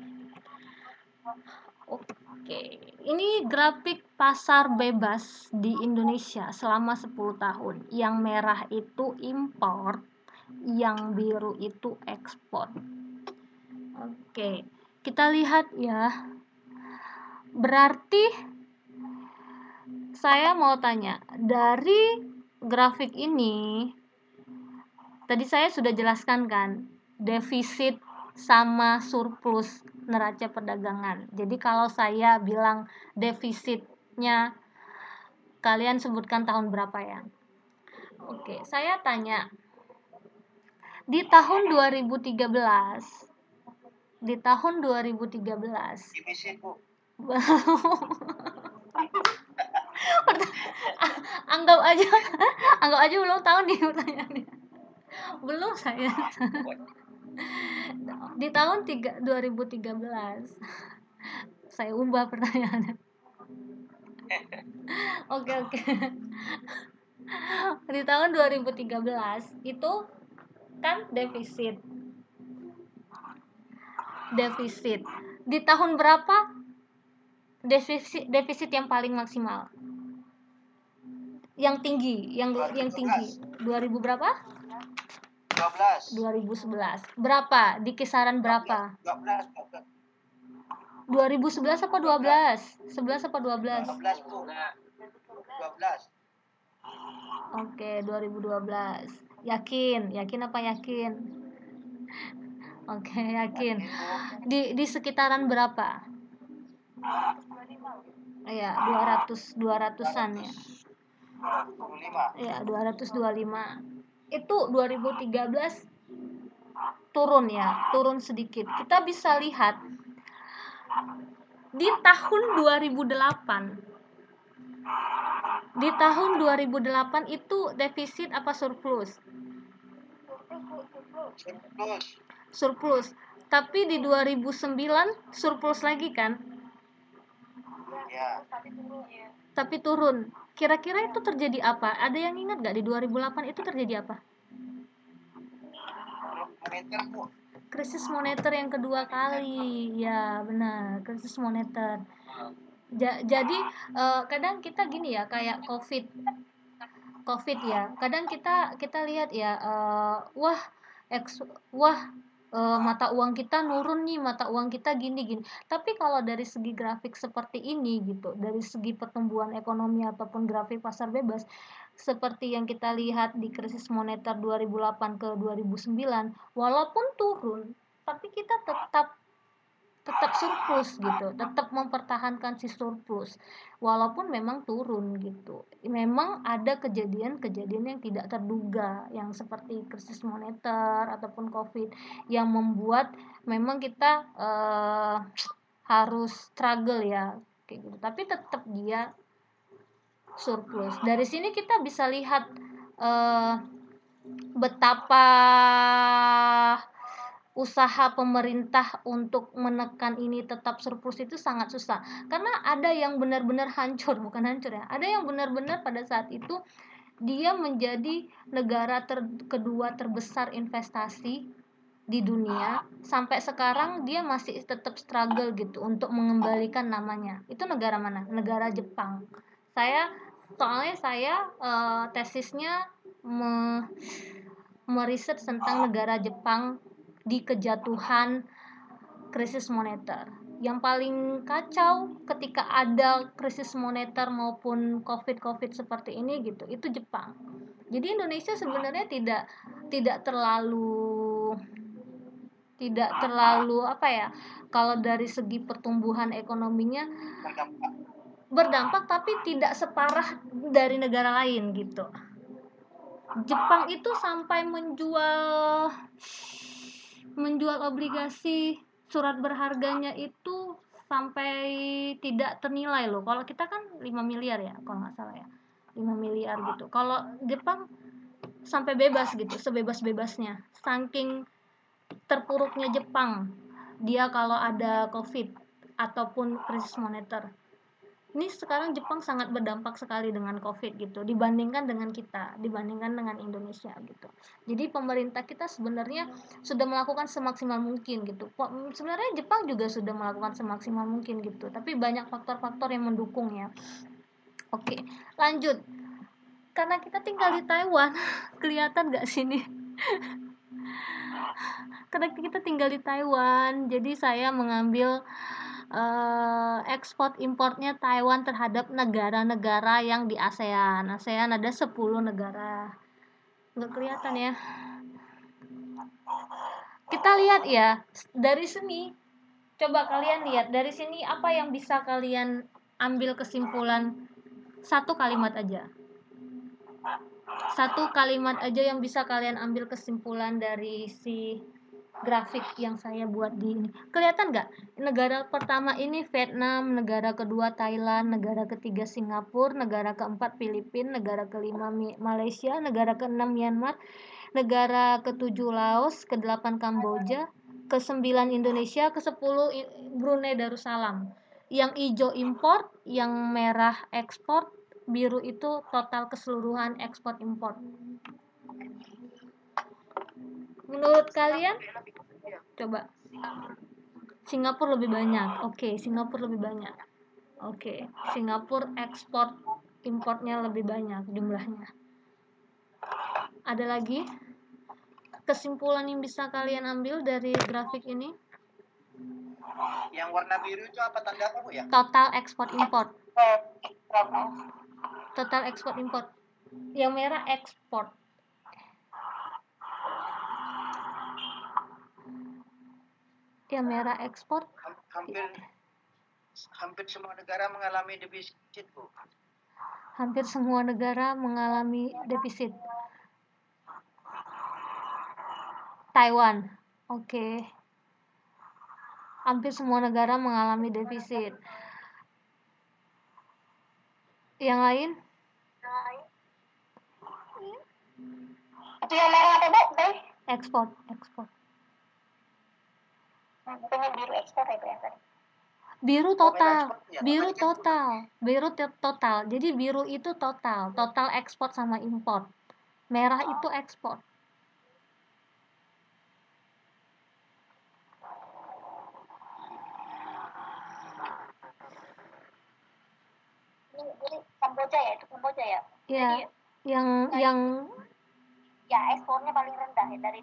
Speaker 2: Oke. Ini grafik pasar bebas di Indonesia selama 10 tahun. Yang merah itu impor, yang biru itu ekspor. Oke. Kita lihat ya. Berarti saya mau tanya, dari grafik ini tadi saya sudah jelaskan kan, defisit sama surplus neraca perdagangan. Jadi kalau saya bilang defisitnya, kalian sebutkan tahun berapa ya? Oke, saya tanya, di tahun 2013
Speaker 4: Defisit Bu.
Speaker 2: anggap aja belum tahu nih pertanyaannya. Belum saya. Di tahun 2013 saya ubah pertanyaannya. Oke. Di tahun 2013 itu kan defisit. Di tahun berapa defisit yang paling maksimal? Yang tinggi, yang tinggi. 2000 berapa? 2011. Berapa? Di kisaran berapa? 2011 apa 12? 11 apa 12?
Speaker 4: 12 Bu. 12.
Speaker 2: Oke, 2012. Yakin apa yakin? Oke, yakin. Di sekitaran berapa? Iya, 200-an ya.
Speaker 4: 25.
Speaker 2: Iya, 225. Itu 2013 turun ya, turun sedikit. Kita bisa lihat di tahun 2008. Di tahun 2008 itu defisit apa surplus? Surplus. Tapi di 2009 surplus lagi kan?
Speaker 4: Ya.
Speaker 2: Tapi turun. Kira-kira itu terjadi apa? Ada yang ingat gak di 2008 itu terjadi apa? Krisis moneter yang kedua kali. Ya, benar. Krisis moneter. Jadi kadang kita gini ya, kayak COVID ya. Kadang kita lihat ya, mata uang kita nurun nih, mata uang kita gini. Tapi kalau dari segi grafik seperti ini gitu, dari segi pertumbuhan ekonomi ataupun grafik pasar bebas seperti yang kita lihat di krisis moneter 2008 ke 2009, walaupun turun, tapi kita tetap surplus gitu, tetap mempertahankan si surplus walaupun memang turun gitu. Memang ada kejadian-kejadian yang tidak terduga yang seperti krisis moneter ataupun COVID yang membuat memang kita harus struggle ya kayak gitu, tapi tetap dia surplus. Dari sini kita bisa lihat betapa usaha pemerintah untuk menekan ini tetap surplus itu sangat susah, karena ada yang benar-benar bukan hancur ya, ada yang benar-benar pada saat itu dia menjadi negara kedua terbesar investasi di dunia, sampai sekarang dia masih tetap struggle gitu untuk mengembalikan namanya. Itu negara mana? Negara Jepang. Soalnya saya tesisnya meriset tentang negara Jepang di kejatuhan krisis moneter. Yang paling kacau ketika ada krisis moneter maupun COVID seperti ini gitu, itu Jepang. Jadi Indonesia sebenarnya tidak terlalu apa ya, kalau dari segi pertumbuhan ekonominya berdampak, tapi tidak separah dari negara lain gitu. Jepang itu sampai menjual obligasi surat berharganya itu sampai tidak ternilai loh. Kalau kita kan 5 miliar ya kalau nggak salah ya, 5 miliar gitu. Kalau Jepang sampai bebas gitu, sebebas-bebasnya, saking terpuruknya Jepang. dia kalau ada COVID ataupun krisis moneter. Ini sekarang Jepang sangat berdampak sekali dengan COVID gitu, dibandingkan dengan kita, dibandingkan dengan Indonesia gitu. Jadi pemerintah kita sebenarnya sudah melakukan semaksimal mungkin gitu. Sebenarnya Jepang juga sudah melakukan semaksimal mungkin gitu, tapi banyak faktor-faktor yang mendukung ya. Oke, lanjut. Karena kita tinggal di Taiwan, kelihatan gak sini? Karena kita tinggal di Taiwan, jadi saya mengambil ekspor importnya Taiwan terhadap negara-negara yang di ASEAN. ASEAN ada 10 negara. Nggak kelihatan ya. Kita lihat ya, dari sini. Coba kalian lihat, dari sini apa yang bisa kalian ambil kesimpulan? Satu kalimat aja. Satu kalimat aja yang bisa kalian ambil kesimpulan dari si grafik yang saya buat di ini. Kelihatan nggak? Negara pertama ini Vietnam, negara kedua Thailand, negara ketiga Singapura, negara keempat Filipina, negara kelima Malaysia, negara keenam Myanmar, negara ketujuh Laos, kedelapan Kamboja, kesembilan Indonesia, kesepuluh Brunei Darussalam. Yang hijau import, yang merah ekspor, biru itu total keseluruhan ekspor import. Menurut kalian? Coba. Singapura lebih banyak. Oke, Singapura lebih banyak. Oke, Singapura ekspor importnya lebih banyak jumlahnya. Ada lagi kesimpulan yang bisa kalian ambil dari grafik ini?
Speaker 4: Yang warna biru itu apa tanda apa, Bu ya?
Speaker 2: Total ekspor import. Total ekspor import. Yang merah ekspor. Yang merah ekspor.
Speaker 4: Hampir semua negara mengalami defisit, Bu.
Speaker 2: Hampir semua negara mengalami defisit. Taiwan. Oke. Hampir semua negara mengalami defisit. Yang lain?
Speaker 3: Itu yang merah apa, Bu?
Speaker 2: Ekspor.
Speaker 3: Dengan biru ekspor ya, Bu ya tadi.
Speaker 2: Biru total. Jadi biru itu total ekspor sama import. Merah itu ekspor.
Speaker 3: Jadi Kamboja ya, itu Kamboja ya.
Speaker 2: Iya, yang
Speaker 3: ya ekspornya paling rendah ya dari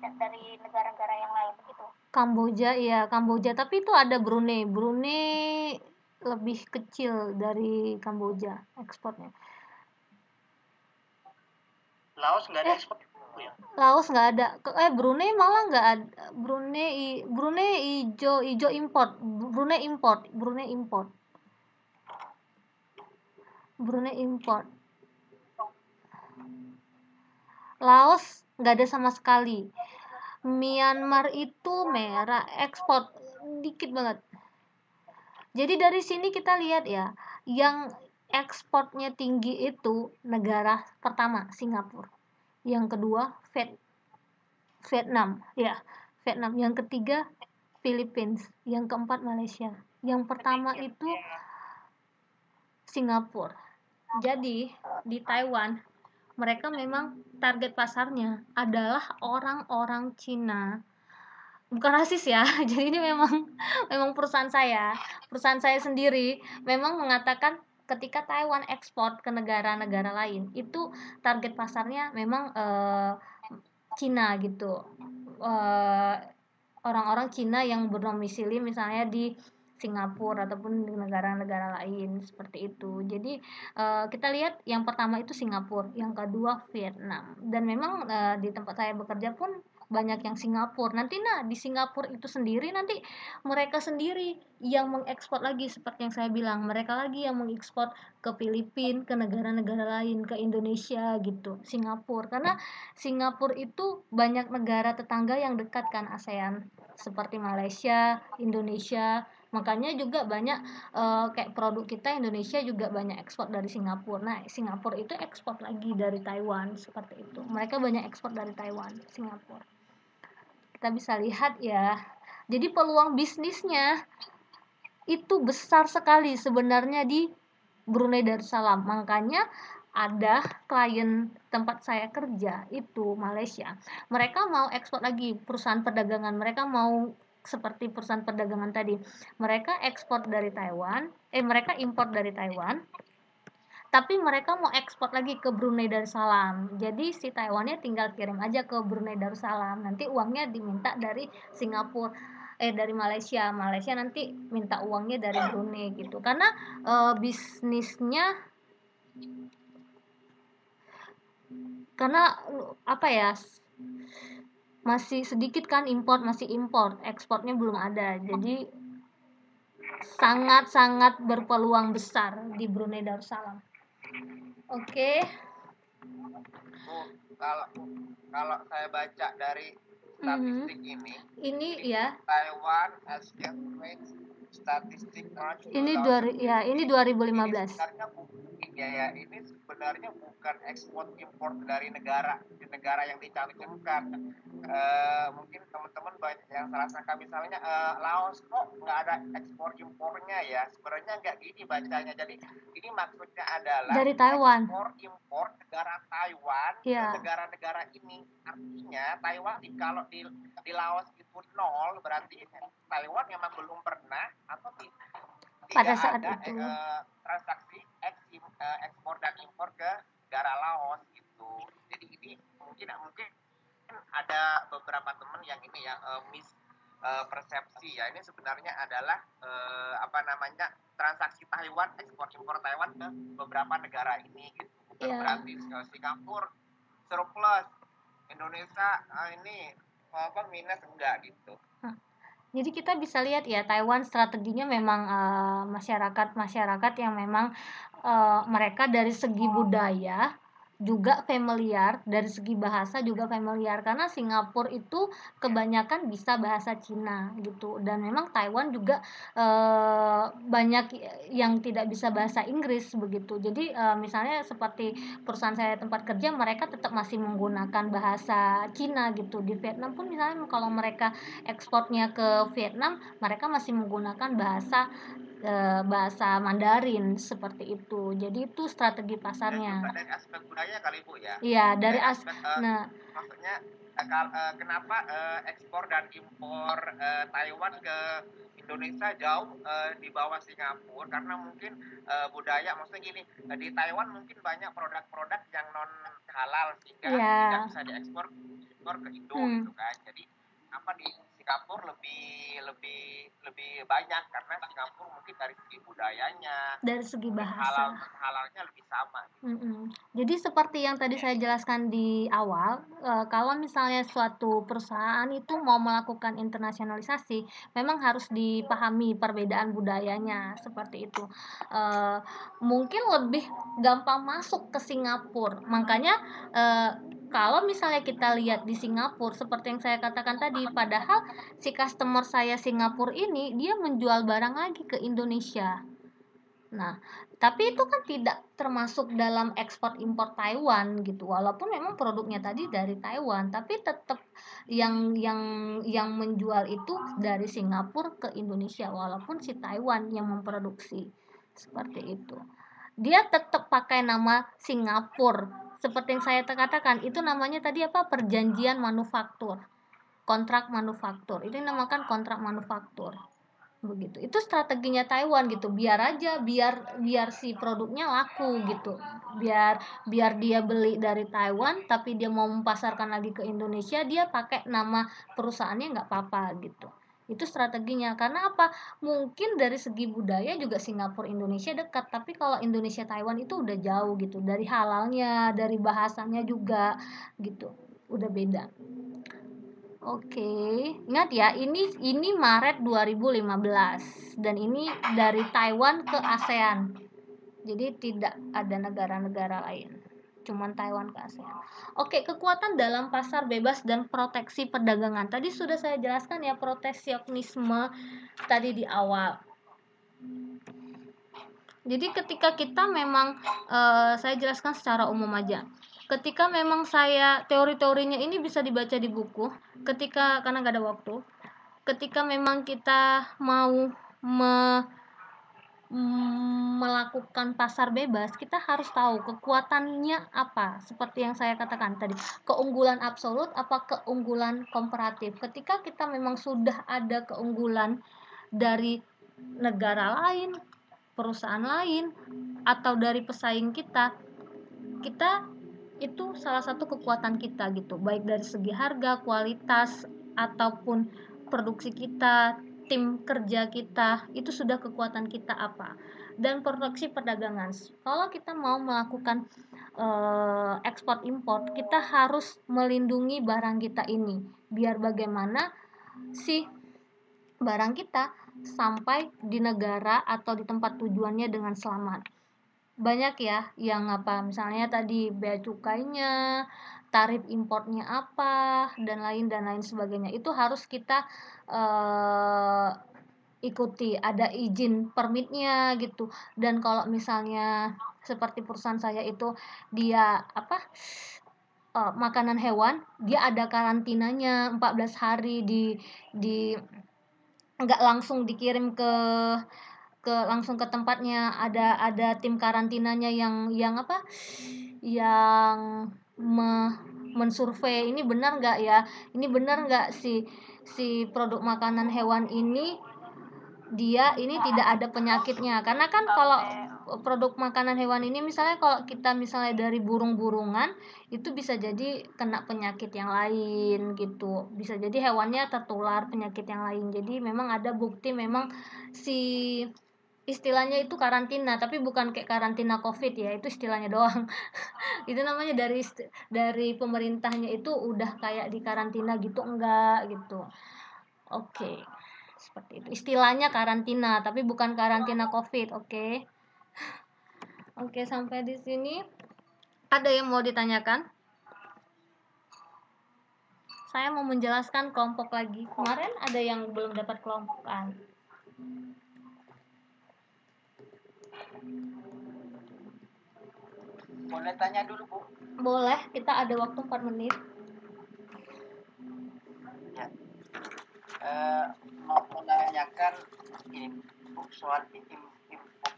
Speaker 3: negara-negara yang lain begitu.
Speaker 2: Kamboja, tapi itu ada Brunei lebih kecil dari Kamboja ekspornya.
Speaker 4: Laos nggak ada ekspor ya?
Speaker 2: Laos nggak ada. Brunei malah nggak ada. Brunei hijau import. Brunei import. Laos nggak ada sama sekali. Myanmar itu merah ekspor dikit banget. Jadi dari sini kita lihat ya, yang ekspornya tinggi itu negara pertama Singapura, yang kedua Vietnam, yang ketiga Philippines, yang keempat Malaysia, yang pertama itu Singapura. Jadi di Taiwan mereka memang target pasarnya adalah orang-orang Cina. Bukan rasis ya. Jadi ini memang perusahaan saya sendiri memang mengatakan ketika Taiwan ekspor ke negara-negara lain itu target pasarnya memang Cina gitu. Orang-orang Cina yang berdomisili misalnya di Singapura ataupun di negara-negara lain seperti itu. Jadi kita lihat yang pertama itu Singapura, yang kedua Vietnam. Dan memang di tempat saya bekerja pun banyak yang Singapura. Di Singapura itu sendiri nanti mereka sendiri yang mengekspor lagi seperti yang saya bilang. Mereka lagi yang mengekspor ke Filipina, ke negara-negara lain, ke Indonesia gitu. Singapura. Karena Singapura itu banyak negara tetangga yang dekat kan ASEAN seperti Malaysia, Indonesia. Makanya juga banyak kayak produk kita Indonesia juga banyak ekspor dari Singapura. Nah, Singapura itu ekspor lagi dari Taiwan seperti itu. Mereka banyak ekspor dari Taiwan, Singapura. Kita bisa lihat ya Jadi peluang bisnisnya itu besar sekali sebenarnya di Brunei Darussalam. Makanya ada klien tempat saya kerja itu Malaysia, mereka mau ekspor lagi, perusahaan perdagangan mereka mau seperti perusahaan perdagangan tadi, mereka ekspor dari Taiwan, mereka impor dari Taiwan, tapi mereka mau ekspor lagi ke Brunei Darussalam. Jadi si Taiwannya tinggal kirim aja ke Brunei Darussalam, nanti uangnya diminta dari Singapura, dari Malaysia nanti minta uangnya dari Brunei gitu. Karena bisnisnya, karena apa ya, masih sedikit kan import, masih import, ekspornya belum ada, jadi sangat-sangat berpeluang besar di Brunei Darussalam. Oke.
Speaker 4: Kalau saya baca dari statistik
Speaker 2: ini ya
Speaker 4: Taiwan Asia statistik
Speaker 2: ini 2015.
Speaker 4: Ini sebenarnya bukan ekspor impor dari negara yang dicantumkan. Mungkin teman-teman banyak yang salah sangka, misalnya Laos kok nggak ada ekspor impornya ya, sebenarnya nggak gini bacanya. Jadi ini maksudnya adalah
Speaker 2: dari Taiwan,
Speaker 4: ekspor impor negara Taiwan ke negara-negara ini. Artinya Taiwan kalau di Laos itu 0, berarti Taiwan memang belum pernah atau
Speaker 2: pada saat
Speaker 4: ada
Speaker 2: itu
Speaker 4: transaksi ekspor dan impor ke negara Laos gitu. Jadi ini mungkin ada beberapa teman yang ini ya persepsi ya, ini sebenarnya adalah transaksi Taiwan, ekspor impor Taiwan ke beberapa negara ini gitu. Bukan berarti Singapura surplus, Indonesia ini minus, enggak gitu.
Speaker 2: Jadi kita bisa lihat ya, Taiwan strateginya memang masyarakat yang memang mereka dari segi budaya juga familiar, dari segi bahasa juga familiar, karena Singapura itu kebanyakan bisa bahasa Cina gitu, dan memang Taiwan juga banyak yang tidak bisa bahasa Inggris begitu. Jadi misalnya seperti perusahaan saya tempat kerja, mereka tetap masih menggunakan bahasa Cina gitu. Di Vietnam pun misalnya kalau mereka ekspornya ke Vietnam, mereka masih menggunakan bahasa Mandarin seperti itu. Jadi itu strategi pasarnya.
Speaker 4: Dan dari aspek budaya kali Bu ya.
Speaker 2: Iya, dari aspek
Speaker 4: maksudnya kenapa ekspor dan impor Taiwan ke Indonesia jauh di bawah Singapura, karena mungkin budaya, maksudnya gini, di Taiwan mungkin banyak produk-produk yang non halal sehingga tidak bisa diekspor ke Indo gitu kan. Jadi apa di Singapura lebih banyak karena Singapura mungkin dari segi budayanya,
Speaker 2: dari segi bahasa,
Speaker 4: halalnya lebih sama.
Speaker 2: Jadi seperti yang tadi saya jelaskan di awal, kalau misalnya suatu perusahaan itu mau melakukan internasionalisasi, memang harus dipahami perbedaan budayanya seperti itu. Mungkin lebih gampang masuk ke Singapura, makanya kalau misalnya kita lihat di Singapura, seperti yang saya katakan tadi, padahal si customer saya Singapura ini dia menjual barang lagi ke Indonesia. Nah, tapi itu kan tidak termasuk dalam ekspor impor Taiwan gitu. Walaupun memang produknya tadi dari Taiwan, tapi tetap yang menjual itu dari Singapura ke Indonesia, walaupun si Taiwan yang memproduksi. Seperti itu. Dia tetap pakai nama Singapura. Seperti yang saya katakan, itu namanya tadi apa? Perjanjian manufaktur. Kontrak manufaktur. Itu dinamakan kontrak manufaktur. Begitu. Itu strateginya Taiwan gitu. Biar si produknya laku gitu. Biar dia beli dari Taiwan, tapi dia mau memasarkan lagi ke Indonesia, dia pakai nama perusahaannya nggak apa-apa gitu. Itu strateginya. Karena apa? Mungkin dari segi budaya juga Singapura Indonesia dekat, tapi kalau Indonesia Taiwan itu udah jauh gitu. Dari halalnya, dari bahasanya juga gitu. Udah beda. Oke, ingat ya, ini Maret 2015 dan ini dari Taiwan ke ASEAN. Jadi tidak ada negara-negara lain. Cuman Taiwan ke ASEAN. Oke, kekuatan dalam pasar bebas dan proteksi perdagangan. Tadi sudah saya jelaskan ya, proteksionisme tadi di awal. Jadi ketika kita memang saya jelaskan secara umum aja. Ketika memang saya teori-teorinya ini bisa dibaca di buku, karena nggak ada waktu, ketika memang kita mau melakukan pasar bebas, kita harus tahu kekuatannya apa. Seperti yang saya katakan tadi, keunggulan absolut apa keunggulan komparatif. Ketika kita memang sudah ada keunggulan dari negara lain, perusahaan lain, atau dari pesaing kita itu salah satu kekuatan kita gitu, baik dari segi harga, kualitas, ataupun produksi kita, tim kerja kita, itu sudah kekuatan kita apa. Dan produksi perdagangan, kalau kita mau melakukan ekspor impor, kita harus melindungi barang kita ini, biar bagaimana si barang kita sampai di negara atau di tempat tujuannya dengan selamat. Banyak ya yang misalnya tadi bea cukainya, tarif importnya apa, dan lain sebagainya, itu harus kita ikuti, ada izin permitnya gitu. Dan kalau misalnya seperti perusahaan saya itu dia makanan hewan, dia ada karantinanya 14 hari, di nggak langsung dikirim langsung ke tempatnya, ada tim karantinanya yang mensurvei ini benar nggak ya, ini benar nggak si produk makanan hewan ini dia ini tidak ada penyakitnya. Karena kan kalau produk makanan hewan ini misalnya kalau kita misalnya dari burung-burungan, itu bisa jadi kena penyakit yang lain gitu, bisa jadi hewannya tertular penyakit yang lain. Jadi memang ada bukti memang si istilahnya itu karantina, tapi bukan kayak karantina COVID ya, itu istilahnya doang. Itu namanya dari pemerintahnya itu udah kayak di karantina gitu, enggak gitu. Oke. Seperti itu. Istilahnya karantina, tapi bukan karantina COVID, oke. Oke, sampai di sini ada yang mau ditanyakan? Saya mau menjelaskan kelompok lagi. Kemarin ada yang belum dapat kelompokan.
Speaker 4: Boleh tanya dulu, Bu?
Speaker 2: Boleh, kita ada waktu 4 menit.
Speaker 4: Ya. Mau menanyakan ini, Bu, soal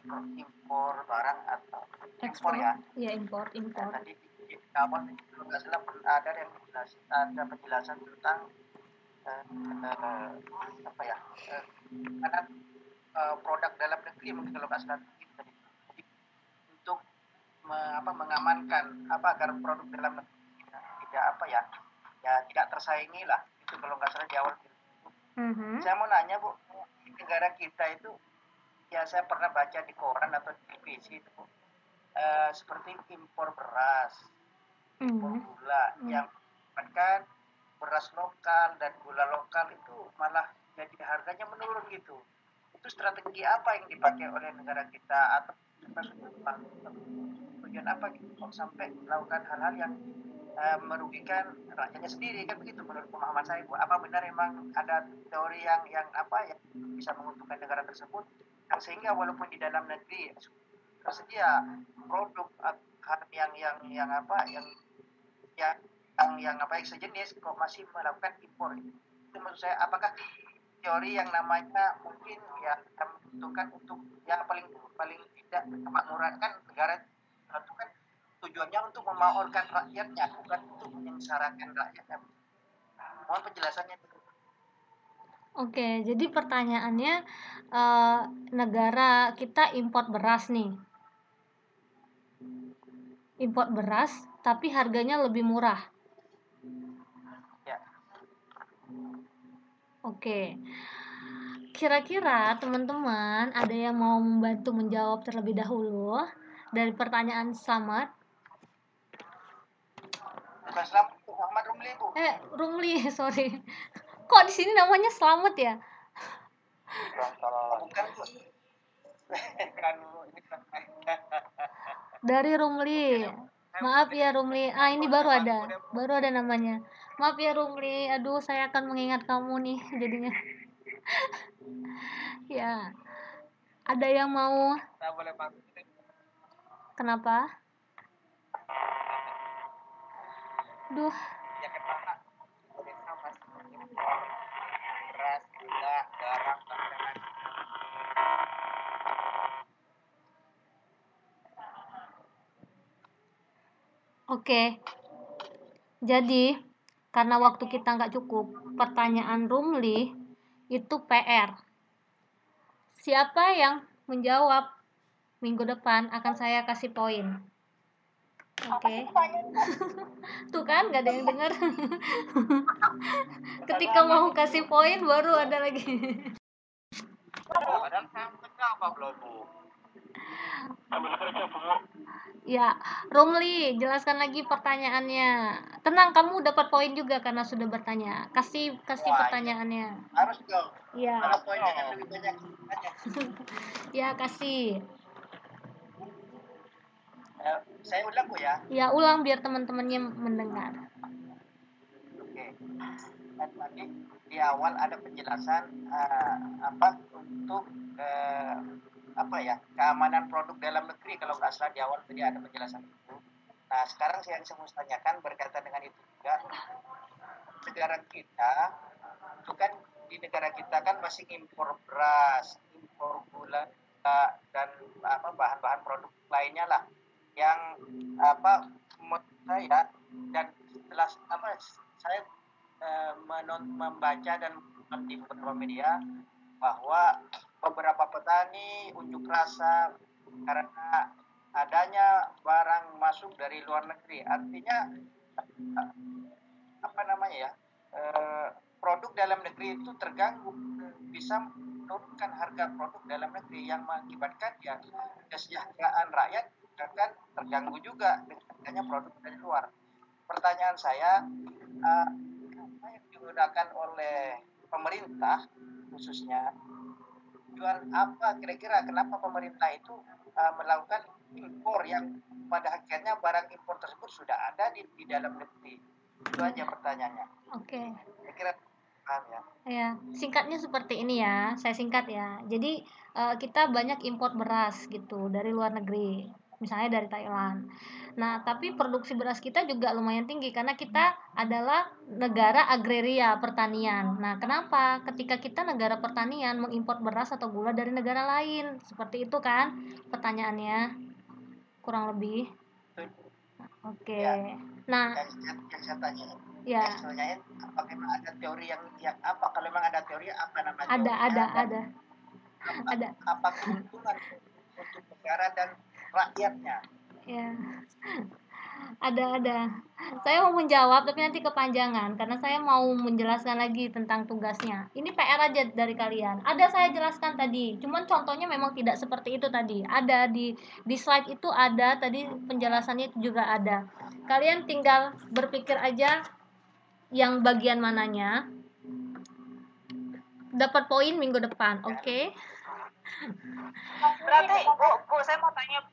Speaker 4: impor barang atau ekspor ya?
Speaker 2: Iya, impor.
Speaker 4: Tadi di awal kalau nggak salah ada yang ada penjelasan tentang karena produk dalam negeri mungkin kalau nggak salah untuk mengamankan agar produk dalam negeri tidak tersaingi lah, itu kalau nggak salah di awal. Saya mau nanya, Bu, di negara kita itu ya saya pernah baca di koran atau di televisi itu, Bu, seperti impor beras, impor gula, yang kan beras lokal dan gula lokal itu malah jadi harganya menurun gitu. Itu strategi apa yang dipakai oleh negara kita, atau tujuan apa gitu kok sampai melakukan hal-hal yang merugikan rakyatnya sendiri, kan begitu menurut pemahaman saya, Bu. Apa benar memang ada teori yang bisa menguntungkan negara tersebut, sehingga walaupun di dalam negeri tersedia produk yang sejenis kok masih melakukan impor? Itu maksud saya, apakah teori yang namanya mungkin ya menguntungkan untuk yang paling tidak kemakmuran, kan negara itu kan tujuannya untuk memakmurkan rakyatnya, bukan untuk menyengsarakan rakyatnya. Mohon penjelasannya.
Speaker 2: Oke, jadi pertanyaannya, negara kita import beras nih, import beras tapi harganya lebih murah.
Speaker 4: Ya.
Speaker 2: Oke, kira-kira teman-teman ada yang mau membantu menjawab terlebih dahulu dari pertanyaan Slamet?
Speaker 4: Bukan Slamet, Muhammad Rumli, Bu.
Speaker 2: Rumli, sorry. Kok di sini namanya Slamet ya?
Speaker 4: Bukan, Bu.
Speaker 2: Dari Rumli. Maaf ya Rumli. Ini baru ada namanya. Maaf ya Rumli. Aduh, saya akan mengingat kamu nih jadinya. Ya. Ada yang mau? Kenapa? Duh. Oke. Jadi karena waktu kita nggak cukup, pertanyaan Rumli itu PR. Siapa yang menjawab minggu depan akan saya kasih poin. Oke. Tuh kan nggak ada yang dengar. Ketika mau kasih poin baru ada lagi.
Speaker 4: Padahal saya menjawab loh, Bu.
Speaker 2: Ya, Rumli, jelaskan lagi pertanyaannya. Tenang, kamu dapat poin juga karena sudah bertanya. Kasih pertanyaannya.
Speaker 1: Harus dong.
Speaker 2: Ya.
Speaker 1: Kalau poinnya yang lebih banyak.
Speaker 2: Ya, kasih.
Speaker 1: Saya ulang, Bu ya.
Speaker 2: Ya, ulang biar teman-temannya mendengar.
Speaker 1: Oke. Dan tadi di awal ada penjelasan untuk keamanan produk dalam negeri, kalau nggak salah di awal tadi ada penjelasan itu. Nah, sekarang yang saya mau tanyakan berkaitan dengan itu juga, negara kita itu kan, di negara kita kan masih impor beras, impor gula, dan bahan-bahan produk lainnya lah yang saya dan setelah saya membaca dan di beberapa media bahwa beberapa petani unjuk rasa karena adanya barang masuk dari luar negeri. Artinya produk dalam negeri itu terganggu, bisa menurunkan harga produk dalam negeri yang mengakibatkan ya kesejahteraan rakyat akan terganggu juga dengan adanya produk dari luar. Pertanyaan saya, apa yang digunakan oleh pemerintah khususnya, tujuan apa kira-kira kenapa pemerintah itu melakukan impor yang pada akhirnya barang impor tersebut sudah ada di dalam negeri? Itu aja pertanyaannya.
Speaker 2: Oke.
Speaker 1: Kira-kira paham ya?
Speaker 2: Ya, singkatnya seperti ini ya. Saya singkat ya. Jadi kita banyak impor beras gitu dari luar negeri, misalnya dari Thailand. Nah, tapi produksi beras kita juga lumayan tinggi karena kita adalah negara agraria, pertanian. Nah, kenapa? Ketika kita negara pertanian mengimpor beras atau gula dari negara lain, seperti itu kan pertanyaannya, kurang lebih. Oke.
Speaker 1: Ya.
Speaker 2: Nah,
Speaker 1: yang saya tanya,
Speaker 2: ya.
Speaker 1: Tanyain, apa memang ada teori yang apa? Kalau memang ada teori, apa nama teorinya?
Speaker 2: Ada.
Speaker 1: Apa keuntungan untuk negara dan rakyatnya?
Speaker 2: Ya. Ada. Saya mau menjawab tapi nanti kepanjangan karena saya mau menjelaskan lagi tentang tugasnya. Ini PR aja dari kalian. Ada saya jelaskan tadi. Cuman contohnya memang tidak seperti itu tadi. Ada di slide itu ada tadi penjelasannya itu juga ada. Kalian tinggal berpikir aja yang bagian mananya. Dapat poin minggu depan, oke? Okay?
Speaker 3: Berarti Bu, saya mau tanya.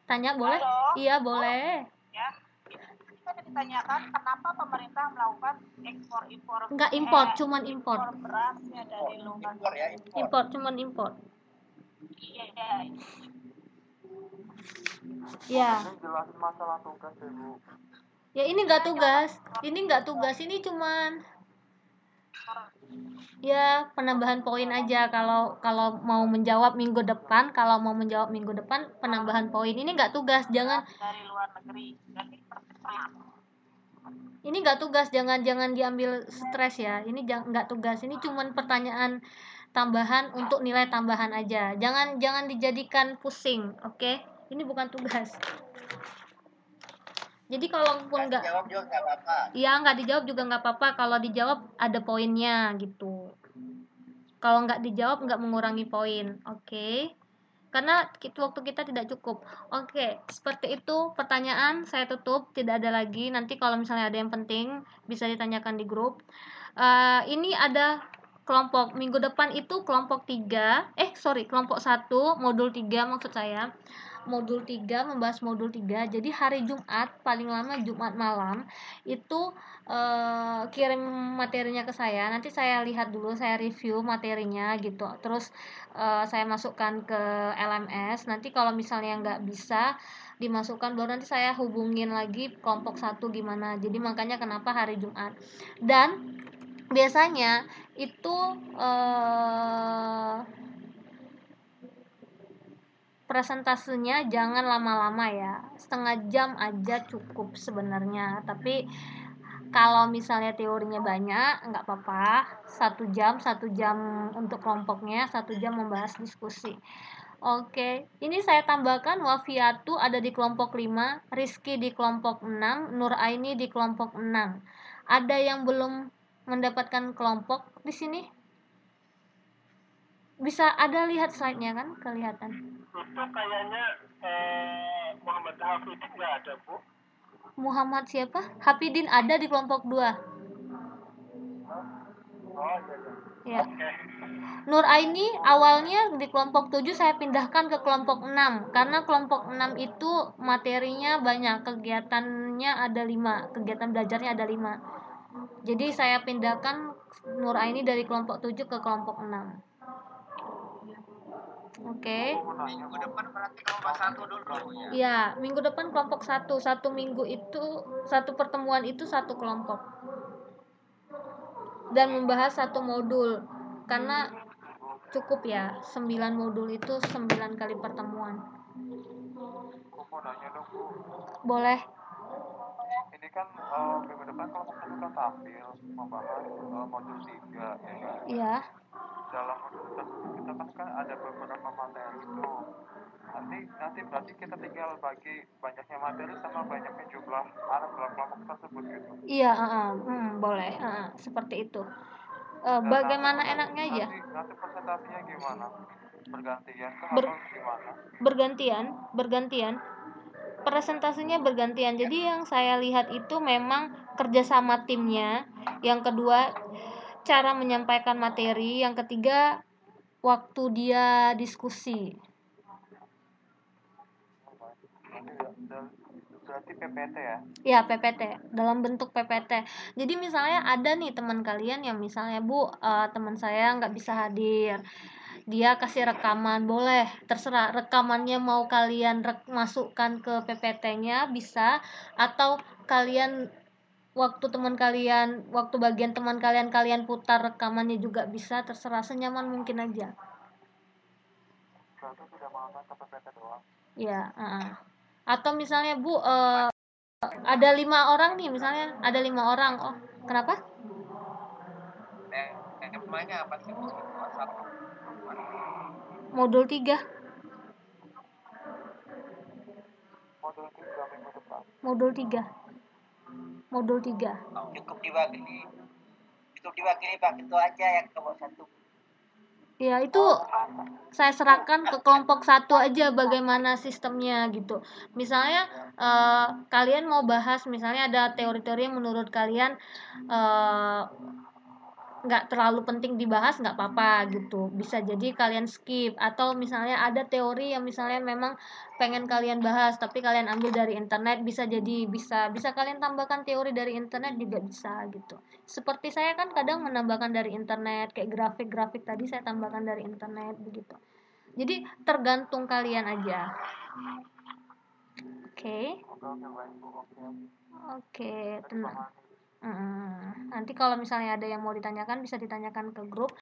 Speaker 2: Tanya boleh? Halo? Iya boleh.
Speaker 3: Ya, kita ditanyakan kenapa pemerintah melakukan ekspor-impor.
Speaker 2: Enggak impor, cuman impor.
Speaker 3: Impor beras ya dari luar.
Speaker 1: Impor ya,
Speaker 2: impor, cuman impor.
Speaker 3: Iya.
Speaker 2: Ya.
Speaker 1: Jelasin masalah tugas ya, Bu.
Speaker 2: Ya ini nggak tugas, ini cuman ya penambahan poin aja kalau mau menjawab minggu depan, penambahan poin. Ini nggak tugas, jangan
Speaker 3: dari luar negeri.
Speaker 2: Ini nggak tugas, jangan diambil stres ya. Ini nggak tugas, ini cuman pertanyaan tambahan untuk nilai tambahan aja. Jangan dijadikan pusing, oke? Ini bukan tugas. Jadi kalaupun nggak
Speaker 1: dijawab juga nggak apa-apa.
Speaker 2: Iya, nggak dijawab juga nggak apa-apa. Kalau dijawab ada poinnya gitu. Kalau nggak dijawab nggak mengurangi poin, oke? Karena waktu kita tidak cukup. Oke, seperti itu pertanyaan. Saya tutup, tidak ada lagi. Nanti kalau misalnya ada yang penting bisa ditanyakan di grup. Ini ada kelompok minggu depan itu kelompok 1 modul 3 maksud saya. Modul 3 membahas modul 3. Jadi hari Jumat paling lama Jumat malam itu kirim materinya ke saya. Nanti saya lihat dulu, saya review materinya gitu. Terus saya masukkan ke LMS. Nanti kalau misalnya nggak bisa dimasukkan, baru nanti saya hubungin lagi kelompok 1 gimana. Jadi makanya kenapa hari Jumat. Dan biasanya itu Presentasenya jangan lama-lama ya, setengah jam aja cukup sebenarnya. Tapi kalau misalnya teorinya banyak nggak apa-apa, 1 jam untuk kelompoknya, 1 jam membahas diskusi. Oke, ini saya tambahkan Wafiatu ada di kelompok 5, Rizky di kelompok 6, Nur Aini di kelompok 6. Ada yang belum mendapatkan kelompok di sini? Bisa ada lihat slide-nya kan? Kelihatan.
Speaker 5: Itu kayaknya Muhammad Hafidin nggak ada, Bu.
Speaker 2: Muhammad siapa? Hafidin ada di kelompok 2.
Speaker 5: Oh, iya.
Speaker 2: Ya. Nur Aini awalnya di kelompok 7 saya pindahkan ke kelompok 6 karena kelompok 6 itu materinya banyak, kegiatannya ada 5, kegiatan belajarnya ada 5. Jadi saya pindahkan Nur Aini dari kelompok 7 ke kelompok 6. Oke.
Speaker 4: Minggu depan berarti kelompok 1 dulu ya.
Speaker 2: Iya, minggu depan kelompok 1. 1 minggu itu, 1 pertemuan itu 1 kelompok. Dan membahas 1 modul. Karena cukup ya, 9 modul itu 9 kali pertemuan.
Speaker 1: Aku mau nanya dong, Bu.
Speaker 2: Boleh.
Speaker 1: Ini kan minggu depan kelompok 1 kan tampil membahas modul 3 ya kan?
Speaker 2: Iya.
Speaker 1: Dalam modul tersebut kita kan ada beberapa materi itu. Nanti berarti kita tinggal bagi banyaknya materi sama banyaknya jumlah anak dalam kelompok tersebut gitu.
Speaker 2: Iya, boleh, seperti itu. Bagaimana enaknya aja?
Speaker 1: Nanti presentasinya gimana? Bergantian kah atau gimana?
Speaker 2: Bergantian. Presentasinya bergantian. Jadi yang saya lihat itu memang kerjasama timnya. Yang kedua, cara menyampaikan materi. Yang ketiga, waktu dia diskusi.
Speaker 1: Berarti PPT ya?
Speaker 2: Ya, PPT, dalam bentuk PPT. Jadi misalnya ada nih teman kalian yang misalnya, Bu, teman saya nggak bisa hadir, dia kasih rekaman, boleh, terserah, rekamannya mau kalian masukkan ke PPT-nya bisa, atau kalian waktu bagian teman kalian putar rekamannya juga bisa, terserah, senyaman mungkin aja.
Speaker 1: Berarti tidak menggunakan ke PPT doang?
Speaker 2: Ya, atau misalnya, Bu, ada 5 orang nih, misalnya ada 5 orang. Oh, kenapa?
Speaker 4: Temanya apa sih?
Speaker 2: Modul 3.
Speaker 1: Modul 3 minggu depan.
Speaker 2: Modul 3.
Speaker 4: Cukup dibagi begitu aja ya, kelompok 1.
Speaker 2: Ya, itu saya serahkan ke kelompok 1 aja bagaimana sistemnya gitu. Misalnya kalian mau bahas, misalnya ada teori-teori yang menurut kalian nggak terlalu penting dibahas, nggak apa-apa gitu, bisa jadi kalian skip. Atau misalnya ada teori yang misalnya memang pengen kalian bahas tapi kalian ambil dari internet, bisa kalian tambahkan teori dari internet juga bisa gitu. Seperti saya kan kadang menambahkan dari internet, kayak grafik tadi saya tambahkan dari internet begitu. Jadi tergantung kalian aja. Oke, tenang. Nanti kalau misalnya ada yang mau ditanyakan bisa ditanyakan ke grup.